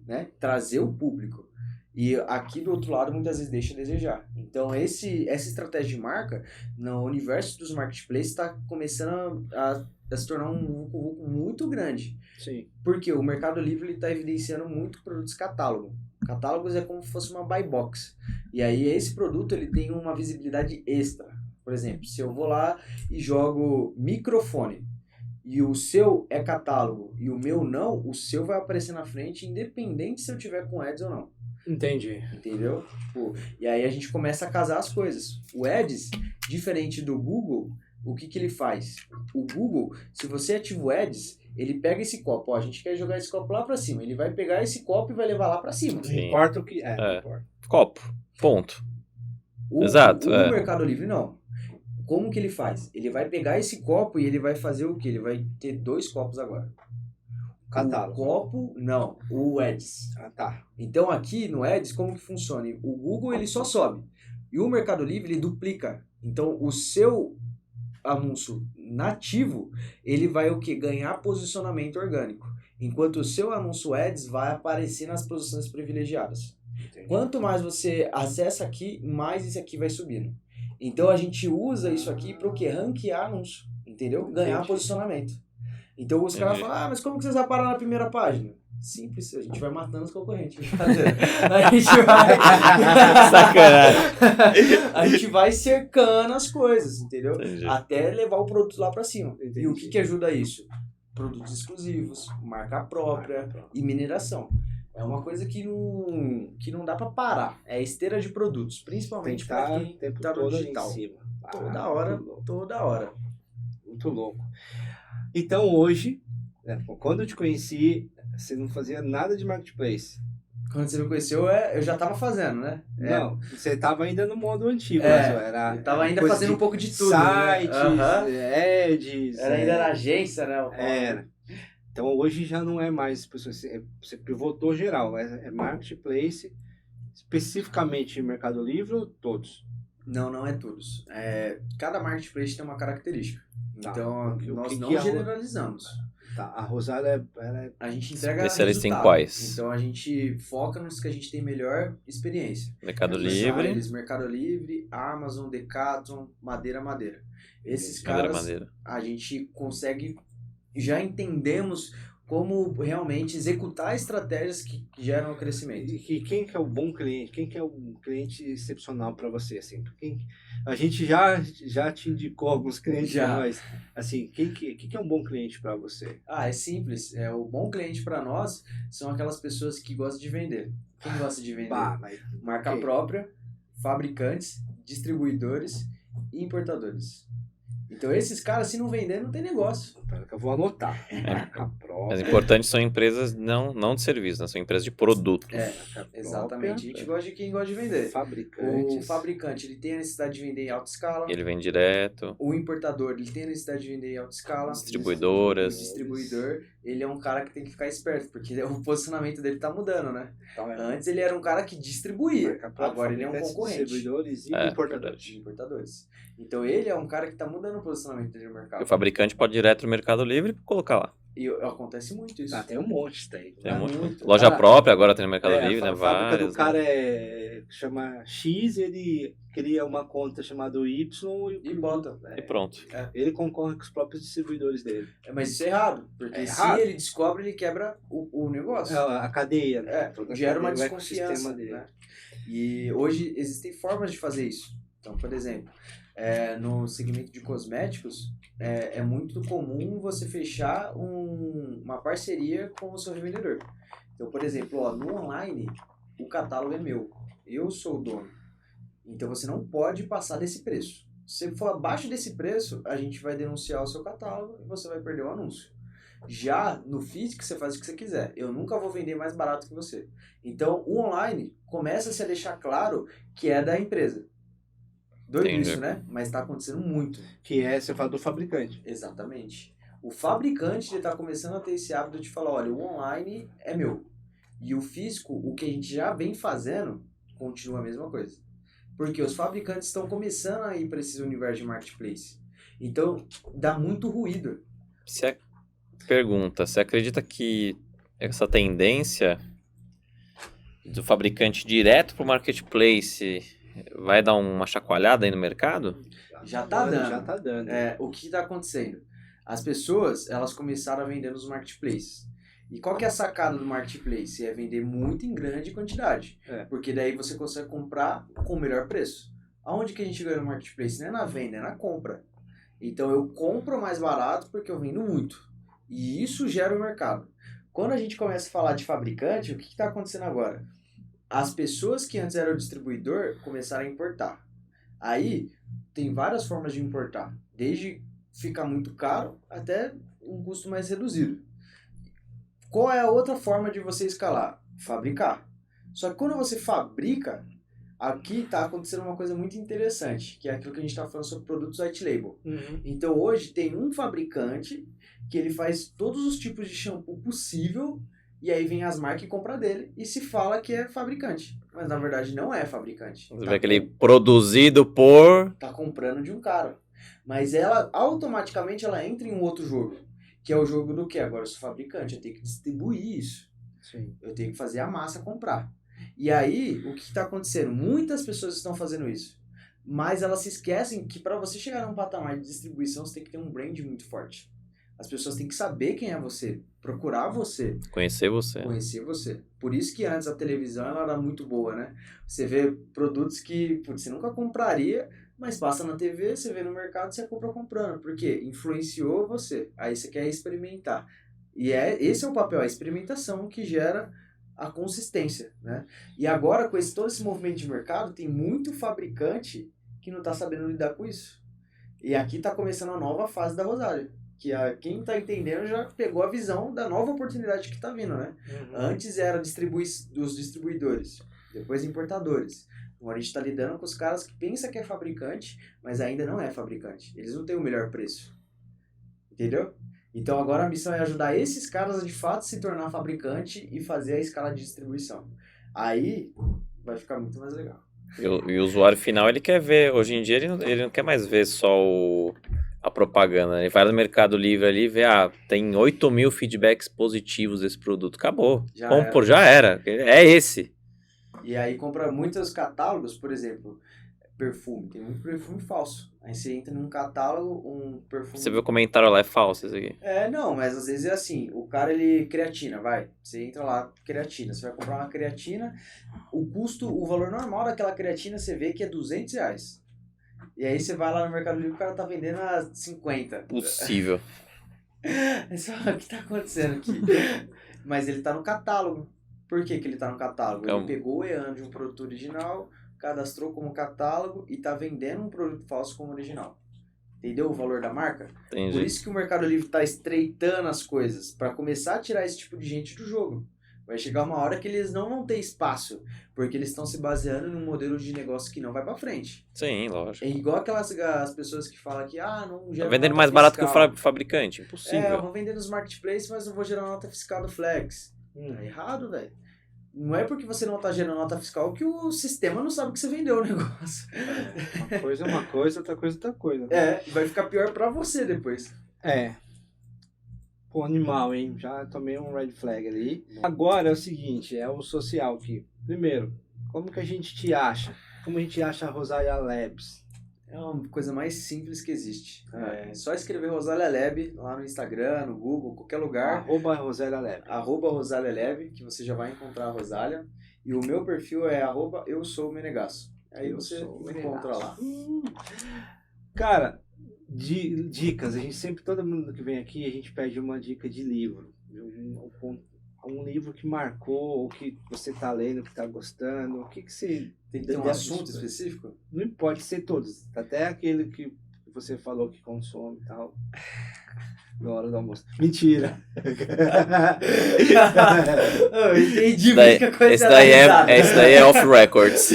né? Trazer o público. E aqui do outro lado, muitas vezes deixa a desejar. Então, essa estratégia de marca, no universo dos marketplaces, está começando a se tornar um vulco muito grande. Sim. Porque o Mercado Livre está evidenciando muito produtos catálogo. Catálogos é como se fosse uma buy box. E aí, esse produto ele tem uma visibilidade extra. Por exemplo, se eu vou lá e jogo microfone, e o seu é catálogo e o meu não, o seu vai aparecer na frente, independente se eu tiver com ads ou não. Entendi. Entendeu? E aí a gente começa a casar as coisas. O ads, diferente do Google, o que ele faz? O Google, se você ativa o ads, ele pega esse copo. A gente quer jogar esse copo lá pra cima. Ele vai pegar esse copo e vai levar lá pra cima. Não importa o que é. Não importa. Copo. Ponto. Exato. O Mercado Livre não. Como que ele faz? Ele vai pegar esse copo e ele vai fazer o quê? Ele vai ter 2 copos agora. Catálogo. O copo, não. O Ads. Tá. Então aqui no Ads, como que funciona? O Google ele só sobe. E o Mercado Livre ele duplica. Então o seu anúncio nativo, ele vai o quê? Ganhar posicionamento orgânico. Enquanto o seu anúncio Ads vai aparecer nas posições privilegiadas. Entendi. Quanto mais você acessa aqui, mais isso aqui vai subindo. Então a gente usa isso aqui para o quê? Ranquear anúncio, entendeu? Ganhar posicionamento. Então os caras falam, mas como que vocês vão parar na primeira página? Simples, a gente vai matando os concorrentes. A gente vai... Sacanagem. A gente vai cercando as coisas, entendeu? Entendi. Até levar o produto lá para cima. Entendi. E o que ajuda isso? Produtos exclusivos, marca própria e mineração. É uma coisa que não dá pra parar. É esteira de produtos, principalmente para quem tá no digital. Toda hora. Muito louco. Então hoje, quando eu te conheci, você não fazia nada de marketplace. Quando você me conheceu, eu já tava fazendo, né? Não, você tava ainda no modo antigo, É, né? Era eu tava ainda coisa fazendo um pouco de tudo, sites, né? Aham. ads. Ainda era agência, né? Era. Então hoje já não é mais, você pivotou geral, é marketplace, especificamente Mercado Livre ou todos? Não, não é todos. Cada marketplace tem uma característica. Tá. Então, O que nós que não é a generalizamos. Tá, a Rosália, ela A gente entrega Especialista em resultado. quais? Então, a gente foca nos que a gente tem melhor experiência. Mercado Que são Livre, eles, Mercado Livre, Amazon, Decathlon, Madeira. Esses madeira, caras, madeira. a gente consegue, já entendemos como realmente executar estratégias que geram o crescimento. E quem que é o bom cliente? Quem que é um cliente excepcional para você? Assim, a gente já te indicou alguns clientes, Já. mas assim, quem que é um bom cliente para você? É simples. O bom cliente para nós são aquelas pessoas que gostam de vender. Quem gosta de vender? Mas Marca ok. própria, fabricantes, distribuidores e importadores. Então esses caras, se não vender, não tem negócio. Pera que eu vou anotar. Marca Mas própria. importantes são empresas não de serviço, né? São empresas de produtos. Marca Exatamente. A gente gosta de quem gosta de própria, vender. O fabricantes. fabricante, ele tem a necessidade de vender em alta escala. Ele vem direto. O importador, ele tem a necessidade de vender em alta escala. Distribuidoras. O distribuidor, ele é um cara que tem que ficar esperto, porque o posicionamento dele tá mudando, né? Então, Antes ele era um cara que distribuía, marca própria, agora ele é um fabricantes, concorrente. distribuidores e É, importadores. De importadores. Então ele é um cara que tá mudando o posicionamento dele no E mercado. o fabricante pode ir direto no Mercado Livre e colocar lá. E acontece muito isso. Tem um monte, tem. Tem um monte. muito. Loja Cara, própria agora tem no Mercado Livre, né? A fábrica Várias. do cara chama X, ele cria uma conta chamada Y E bota. E pronto. Ele concorre com os próprios distribuidores dele. Mas isso é errado, porque É se errado. ele descobre, ele quebra o negócio. A cadeia, né? Toda a Gera uma cadeia, o desconfiança. ecossistema dele. Né? E hoje existem formas de fazer isso. Então, por exemplo, no segmento de cosméticos, é muito comum você fechar uma parceria com o seu revendedor. Então, por exemplo, no online, o catálogo é meu. Eu sou o dono. Então, você não pode passar desse preço. Se for abaixo desse preço, a gente vai denunciar o seu catálogo e você vai perder o anúncio. Já no físico, você faz o que você quiser. Eu nunca vou vender mais barato que você. Então, o online começa-se a deixar claro que é da empresa. Doido Entendi. isso, né? Mas está acontecendo muito. Que você fala do fabricante. Exatamente. O fabricante está começando a ter esse hábito de falar, olha, o online é meu. E o físico, o que a gente já vem fazendo, continua a mesma coisa. Porque os fabricantes estão começando a ir para esse universo de marketplace. Então, dá muito ruído. Pergunta, você acredita que essa tendência do fabricante direto para o marketplace vai dar uma chacoalhada aí no mercado? Já tá dando. Já tá dando. O que está acontecendo? As pessoas, elas começaram a vender nos marketplaces. E qual que é a sacada do marketplace? É vender muito em grande quantidade. Porque daí você consegue comprar com o melhor preço. Aonde que a gente ganha no marketplace? Não é na venda, é na compra. Então eu compro mais barato porque eu vendo muito. E isso gera o mercado. Quando a gente começa a falar de fabricante, o que está acontecendo agora? As pessoas que antes eram distribuidor começaram a importar. Aí tem várias formas de importar. Desde ficar muito caro até um custo mais reduzido. Qual é a outra forma de você escalar? Fabricar. Só que quando você fabrica, aqui está acontecendo uma coisa muito interessante, que é aquilo que a gente está falando sobre produtos white label. Então hoje tem um fabricante que ele faz todos os tipos de shampoo possível e aí vem as marcas e compra dele e se fala que é fabricante. Mas na verdade não é fabricante. Você vê aquele produzido por... Tá comprando de um cara. Mas ela automaticamente ela entra em um outro jogo. Que é o jogo do quê? Agora eu sou fabricante, eu tenho que distribuir isso. Sim. Eu tenho que fazer a massa comprar. E aí, o que está acontecendo? Muitas pessoas estão fazendo isso. Mas elas se esquecem que para você chegar num patamar de distribuição, você tem que ter um brand muito forte. As pessoas têm que saber quem é você, procurar você, Conhecer você. conhecer você. Por isso que antes a televisão ela era muito boa, né? Você vê produtos que você nunca compraria, mas passa na TV, você vê no mercado, você compra comprando. Por quê? Influenciou você. Aí você quer experimentar. E esse é o papel, a experimentação que gera a consistência, né? E agora, com todo esse movimento de mercado, tem muito fabricante que não está sabendo lidar com isso. E aqui está começando a nova fase da Rosália. Que quem tá entendendo já pegou a visão da nova oportunidade que tá vindo, né? Antes era os distribuidores, depois importadores. Agora a gente tá lidando com os caras que pensam que é fabricante, mas ainda não é fabricante. Eles não têm o melhor preço. Entendeu? Então agora a missão é ajudar esses caras a de fato se tornar fabricante e fazer a escala de distribuição. Aí vai ficar muito mais legal. E o usuário final, ele quer ver. Hoje em dia, ele não quer mais ver só a propaganda. Ele vai no Mercado Livre ali e vê, tem 8.000 feedbacks positivos desse produto. Acabou. Já era. É esse. E aí compra muitos catálogos, por exemplo, perfume. Tem muito perfume falso. Aí você entra num catálogo, um perfume... Você vê o comentário lá, é falso isso aqui. Não, mas às vezes é assim. O cara, ele... Creatina, vai. Você entra lá, creatina. Você vai comprar uma creatina. O valor normal daquela creatina, você vê que é R$200. E aí você vai lá no Mercado Livre, o cara tá vendendo a 50. Possível. É só, o que tá acontecendo aqui? Mas ele tá no catálogo. Por que ele tá no catálogo? Ele pegou o EAN de um produto original, cadastrou como catálogo e tá vendendo um produto falso como original. Entendeu o valor da marca? Entendi. Por isso que o Mercado Livre tá estreitando as coisas, para começar a tirar esse tipo de gente do jogo. Vai chegar uma hora que eles não vão ter espaço, porque eles estão se baseando num modelo de negócio que não vai para frente. Sim, lógico. É igual as pessoas que falam que não gera Tá vendendo nota mais barato que fiscal. o fabricante. Impossível. Eu vou vender nos marketplaces, mas não vou gerar nota fiscal do Flex. Tá errado, velho. Não é porque você não tá gerando nota fiscal que o sistema não sabe que você vendeu o negócio. Uma coisa é uma coisa, outra coisa é outra coisa. Vai ficar pior pra você depois. Pô, animal, hein? Já tomei um red flag ali. Agora é o seguinte, é o social aqui. Primeiro, como que a gente te acha? Como a gente acha a Rosalia Labs? É uma coisa mais simples que existe. É só escrever Rosalia Lab lá no Instagram, no Google, qualquer lugar. @Rosalia Lab. @Rosalia Lab, que você já vai encontrar a Rosalia. E o meu perfil é @EuSouMenegasso. Aí você me encontra lá. Cara, dicas. A gente sempre, todo mundo que vem aqui, a gente pede uma dica de livro. Um livro que marcou, ou que você tá lendo, que tá gostando. O que você... Tem que ter um assunto específico? Não pode ser todos. Até aquele que você falou que consome e tal. Na hora do almoço. Mentira. Eu entendi muita coisa. Esse daí é off records.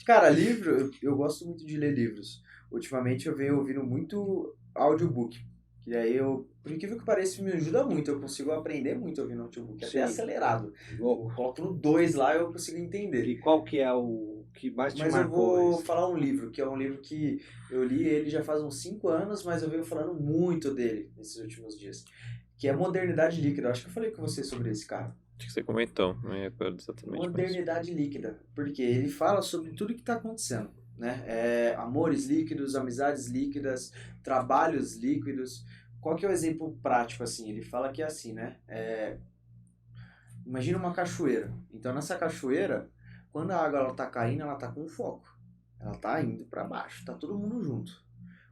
Cara, livro, eu gosto muito de ler livros. Ultimamente eu venho ouvindo muito audiobook. Que aí por incrível que pareça, me ajuda muito. Eu consigo aprender muito ouvindo audiobook. Até acelerado. Eu coloco no 2 lá e eu consigo entender. E qual que é o que mais te marcou? Mas eu vou falar um livro, que é um livro que eu li ele já faz uns 5 anos, mas eu venho falando muito dele nesses últimos dias. Que é Modernidade Líquida. Eu acho que eu falei com você sobre esse cara. Acho que você comentou, não me recordo exatamente. Modernidade Líquida. Porque ele fala sobre tudo que está acontecendo. Né? Amores líquidos, amizades líquidas, trabalhos líquidos. Qual que é o exemplo prático, assim? Ele fala que é assim, né? Imagina uma cachoeira. Então, nessa cachoeira, quando a água ela tá caindo, ela tá com foco. Ela tá indo para baixo, tá todo mundo junto.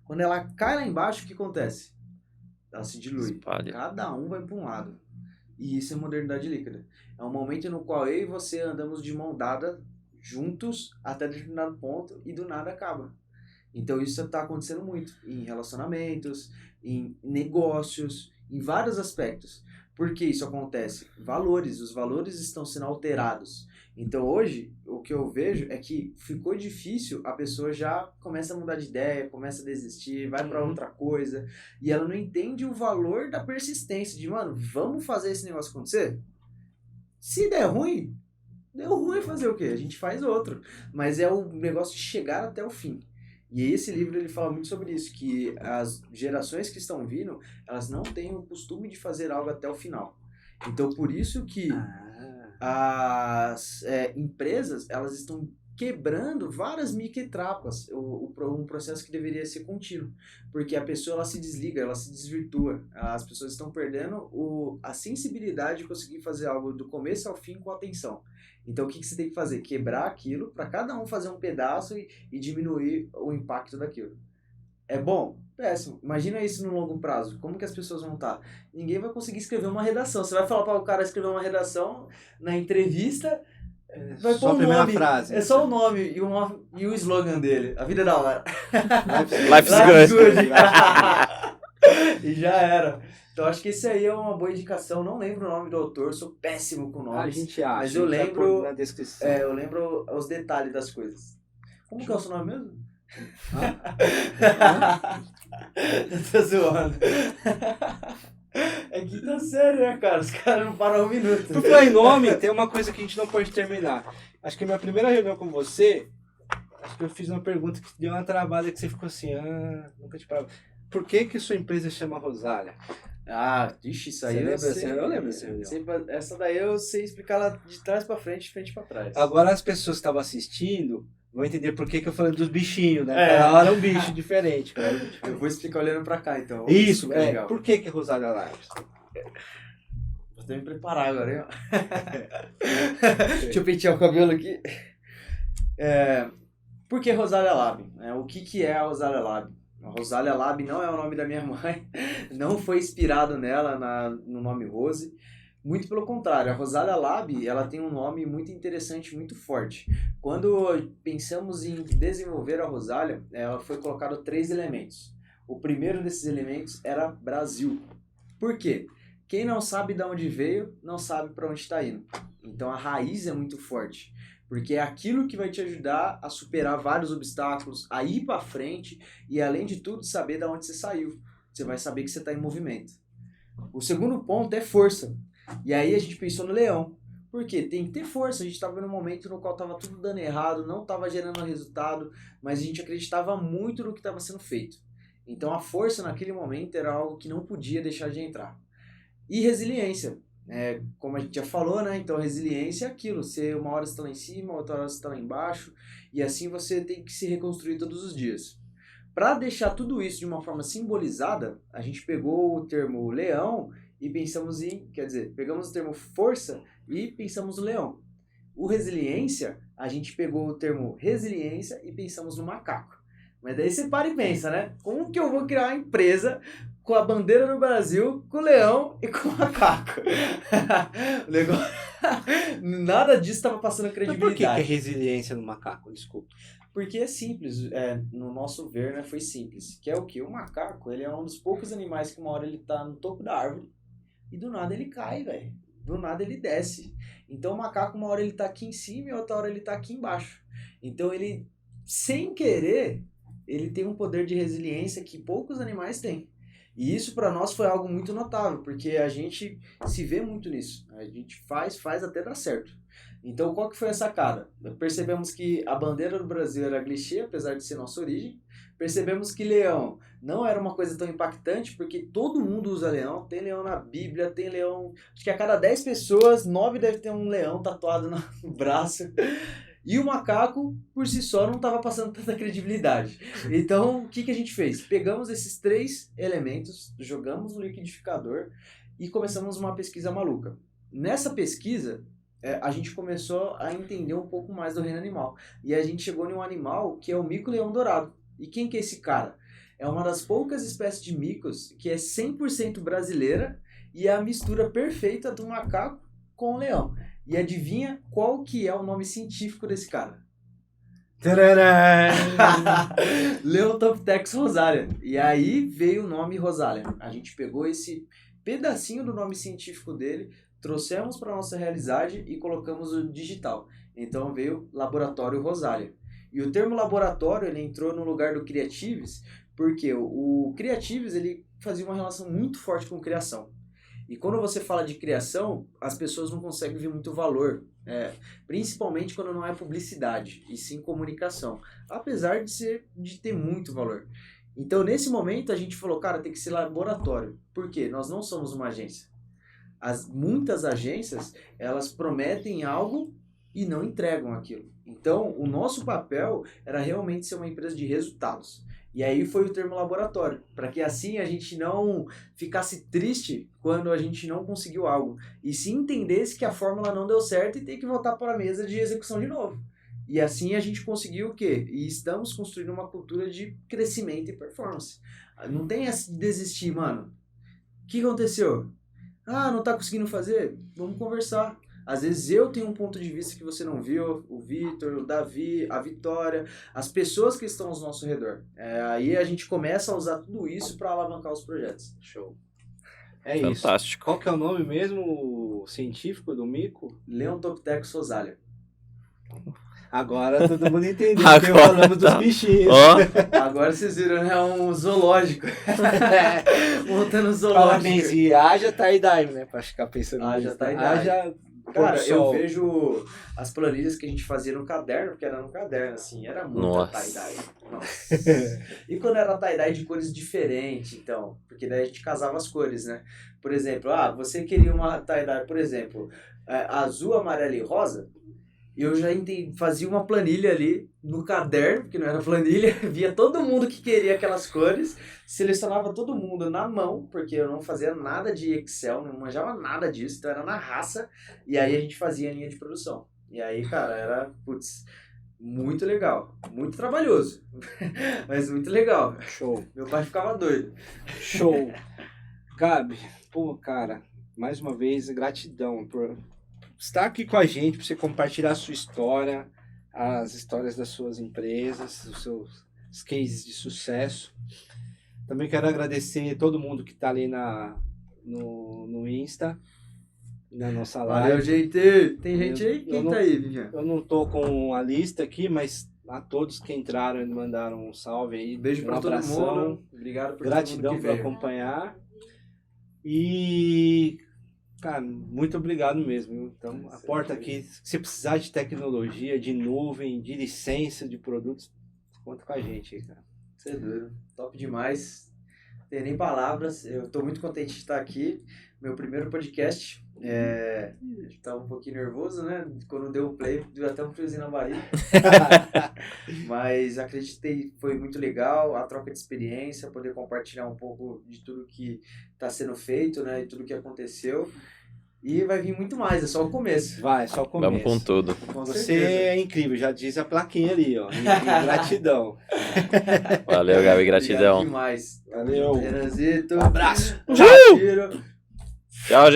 Quando ela cai lá embaixo, o que acontece? Ela se dilui. Espalha. Cada um vai para um lado. E isso é modernidade líquida. É um momento no qual eu e você andamos de mão dada, juntos, até determinado ponto, e do nada acaba. Então isso está acontecendo muito em relacionamentos, em negócios, em vários aspectos. Por que isso acontece? Os valores estão sendo alterados. Então hoje, o que eu vejo é que ficou difícil, a pessoa já começa a mudar de ideia, começa a desistir, vai para outra coisa, e ela não entende o valor da persistência, de, mano, vamos fazer esse negócio acontecer? Se der ruim, deu ruim fazer o quê? A gente faz outro. Mas é o negócio de chegar até o fim. E esse livro ele fala muito sobre isso, que as gerações que estão vindo, elas não têm o costume de fazer algo até o final. Então, por isso que as empresas, elas estão quebrando várias microetapas, um processo que deveria ser contínuo, porque a pessoa ela se desliga, ela se desvirtua, as pessoas estão perdendo a sensibilidade de conseguir fazer algo do começo ao fim com atenção. Então o que você tem que fazer? Quebrar aquilo para cada um fazer um pedaço e diminuir o impacto daquilo. É bom? Péssimo. Imagina isso no longo prazo. Como que as pessoas vão estar? Ninguém vai conseguir escrever uma redação. Você vai falar para o cara escrever uma redação na entrevista, Vai Só pôr a o primeira nome. frase. É só o nome e o slogan dele. A vida é da hora. Life's good. E já era. Então acho que esse aí é uma boa indicação. Não lembro o nome do autor, sou péssimo com A nomes. gente acha. Mas eu a gente vai lembro- pôr na descrição. Eu lembro os detalhes das coisas. Como que é o seu nome mesmo? Tô zoando. É quinta série, né, cara? Os caras não param um minuto. Por falar em nome, tem uma coisa que a gente não pode terminar. Acho que a minha primeira reunião com você, acho que eu fiz uma pergunta que deu uma travada que você ficou assim, nunca te parava. Por que sua empresa chama Rosália? Ah, ixi, isso aí Você eu lembra sei. dessa reunião? Eu lembro dessa reunião. Essa daí eu sei explicar lá de trás pra frente, de frente pra trás. Agora as pessoas que estavam assistindo vão entender por que eu falei dos bichinhos, né? É. Cada hora é um bicho diferente. Cara. Eu vou explicar olhando pra cá, então. Isso, Fica legal. Por que Rosália Lives? Vou até me preparar agora, hein? Deixa eu pentear o cabelo aqui. Por que Rosália Lab? O que é a Rosália Lab? A Rosália Lab não é o nome da minha mãe, não foi inspirado nela, no nome Rose. Muito pelo contrário, a Rosália Lab ela tem um nome muito interessante, muito forte. Quando pensamos em desenvolver a Rosália, ela foi colocado 3 elementos. O primeiro desses elementos era Brasil. Por quê? Quem não sabe de onde veio, não sabe para onde está indo. Então a raiz é muito forte. Porque é aquilo que vai te ajudar a superar vários obstáculos, a ir para frente e, além de tudo, saber de onde você saiu. Você vai saber que você está em movimento. O segundo ponto é força. E aí a gente pensou no leão. Por quê? Tem que ter força. A gente estava num momento no qual estava tudo dando errado, não estava gerando resultado, mas a gente acreditava muito no que estava sendo feito. Então a força naquele momento era algo que não podia deixar de entrar. E resiliência. Como a gente já falou, né? Então resiliência é aquilo. Você uma hora você está lá em cima, outra hora você está lá embaixo. E assim você tem que se reconstruir todos os dias. Para deixar tudo isso de uma forma simbolizada, a gente pegou o termo leão e pensamos pegamos o termo força e pensamos no leão. O resiliência, a gente pegou o termo resiliência e pensamos no macaco. Mas daí você para e pensa, né? Como que eu vou criar uma empresa com a bandeira do Brasil, com o leão e com o macaco? O negócio... Nada disso estava passando Mas por que credibilidade. é resiliência no macaco? Desculpa. Porque é simples, no nosso ver, né, foi simples. Que é o quê? O macaco, ele é um dos poucos animais que uma hora ele tá no topo da árvore e do nada ele cai, velho. Do nada ele desce. Então o macaco, uma hora ele tá aqui em cima e outra hora ele tá aqui embaixo. Então ele, sem querer, ele tem um poder de resiliência que poucos animais têm. E isso para nós foi algo muito notável, porque a gente se vê muito nisso. A gente faz até dar certo. Então, qual que foi a sacada? Percebemos que a bandeira do Brasil era clichê, apesar de ser nossa origem. Percebemos que leão não era uma coisa tão impactante, porque todo mundo usa leão. Tem leão na Bíblia, tem leão... Acho que a cada 10 pessoas, 9 deve ter um leão tatuado no braço. E o macaco, por si só, não estava passando tanta credibilidade. Então, o que a gente fez? Pegamos esses 3 elementos, jogamos no liquidificador e começamos uma pesquisa maluca. Nessa pesquisa, a gente começou a entender um pouco mais do reino animal. E a gente chegou em um animal que é o mico-leão dourado. E quem que é esse cara? É uma das poucas espécies de micos que é 100% brasileira e é a mistura perfeita do macaco com o leão. E adivinha qual que é o nome científico desse cara? Leontoptex rosalia. E aí veio o nome Rosália. A gente pegou esse pedacinho do nome científico dele, trouxemos para nossa realidade e colocamos o digital. Então veio Laboratório Rosália. E o termo laboratório ele entrou no lugar do Creatives, porque o Creatives ele fazia uma relação muito forte com criação. E quando você fala de criação, as pessoas não conseguem ver muito valor, principalmente quando não é publicidade, e sim comunicação, apesar de ter muito valor. Então, nesse momento, a gente falou, cara, tem que ser laboratório. Por quê? Nós não somos uma agência. Muitas agências, elas prometem algo e não entregam aquilo. Então, o nosso papel era realmente ser uma empresa de resultados. E aí foi o termo laboratório, para que assim a gente não ficasse triste quando a gente não conseguiu algo, e se entendesse que a fórmula não deu certo e tem que voltar para a mesa de execução de novo. E assim a gente conseguiu o quê? E estamos construindo uma cultura de crescimento e performance. Não tem essa de desistir, mano. O que aconteceu? Ah, não tá conseguindo fazer? Vamos conversar. Às vezes eu tenho um ponto de vista que você não viu, o Vitor, o Davi, a Vitória, as pessoas que estão ao nosso redor. Aí a gente começa a usar tudo isso para alavancar os projetos. Show. É isso. Fantástico. Qual que é o nome mesmo científico do mico? Leontopithecus rosalia. Agora todo mundo entendeu, Agora porque falamos dos tá. bichinhos. Ó, Agora vocês viram, né? Um zoológico. Montando um Parabéns, zoológico. e haja tie-dye, né? Pra ficar pensando Haja nisso. tie-dye. Haja Cara, pôr do eu sol. vejo as planilhas que a gente fazia no caderno, porque era no caderno, assim, era muita Nossa. tie-dye. Nossa. E quando era tie-dye de cores diferentes, então, porque daí a gente casava as cores, né? Por exemplo, você queria uma tie-dye, por exemplo, azul, amarelo e rosa, eu já fazia uma planilha ali no caderno, porque não era planilha, via todo mundo que queria aquelas cores, selecionava todo mundo na mão, porque eu não fazia nada de Excel, não manjava nada disso, então era na raça, e aí a gente fazia a linha de produção. E aí, cara, era, muito legal, muito trabalhoso, mas muito legal. Show. Meu pai ficava doido. Show. Gabi, pô, cara, mais uma vez, gratidão por estar aqui com a gente, por você compartilhar a sua história, as histórias das suas empresas, os seus cases de sucesso. Também quero agradecer todo mundo que está ali no Insta, na nossa live. Valeu, gente! Tem gente aí? Eu Quem não- tá aí, Vivian? Eu não tô com a lista aqui, mas a todos que entraram e mandaram um salve aí. Beijo pra todo abração. mundo. Obrigado por Gratidão todo por mundo que veio. acompanhar. E, cara, muito obrigado mesmo. Viu? Então, a porta aqui, se precisar de tecnologia, de nuvem, de licença de produtos, conta com a gente aí, cara. Você é doido. Top demais. Não tenho nem palavras. Eu tô muito contente de estar aqui. Meu primeiro podcast. Tava um pouquinho nervoso, né? Quando deu o play, deu até um friozinho na barriga. Mas acreditei, foi muito legal a troca de experiência, poder compartilhar um pouco de tudo que está sendo feito, né? E tudo que aconteceu. E vai vir muito mais, é só o começo. Vai, só o começo. vamos com tudo. Com Você certeza. é incrível, já diz a plaquinha ali, ó. Gratidão. Valeu, Gabi, gratidão. Obrigado demais. Valeu. Renanzito. Um abraço. Tchau. Tchau, gente.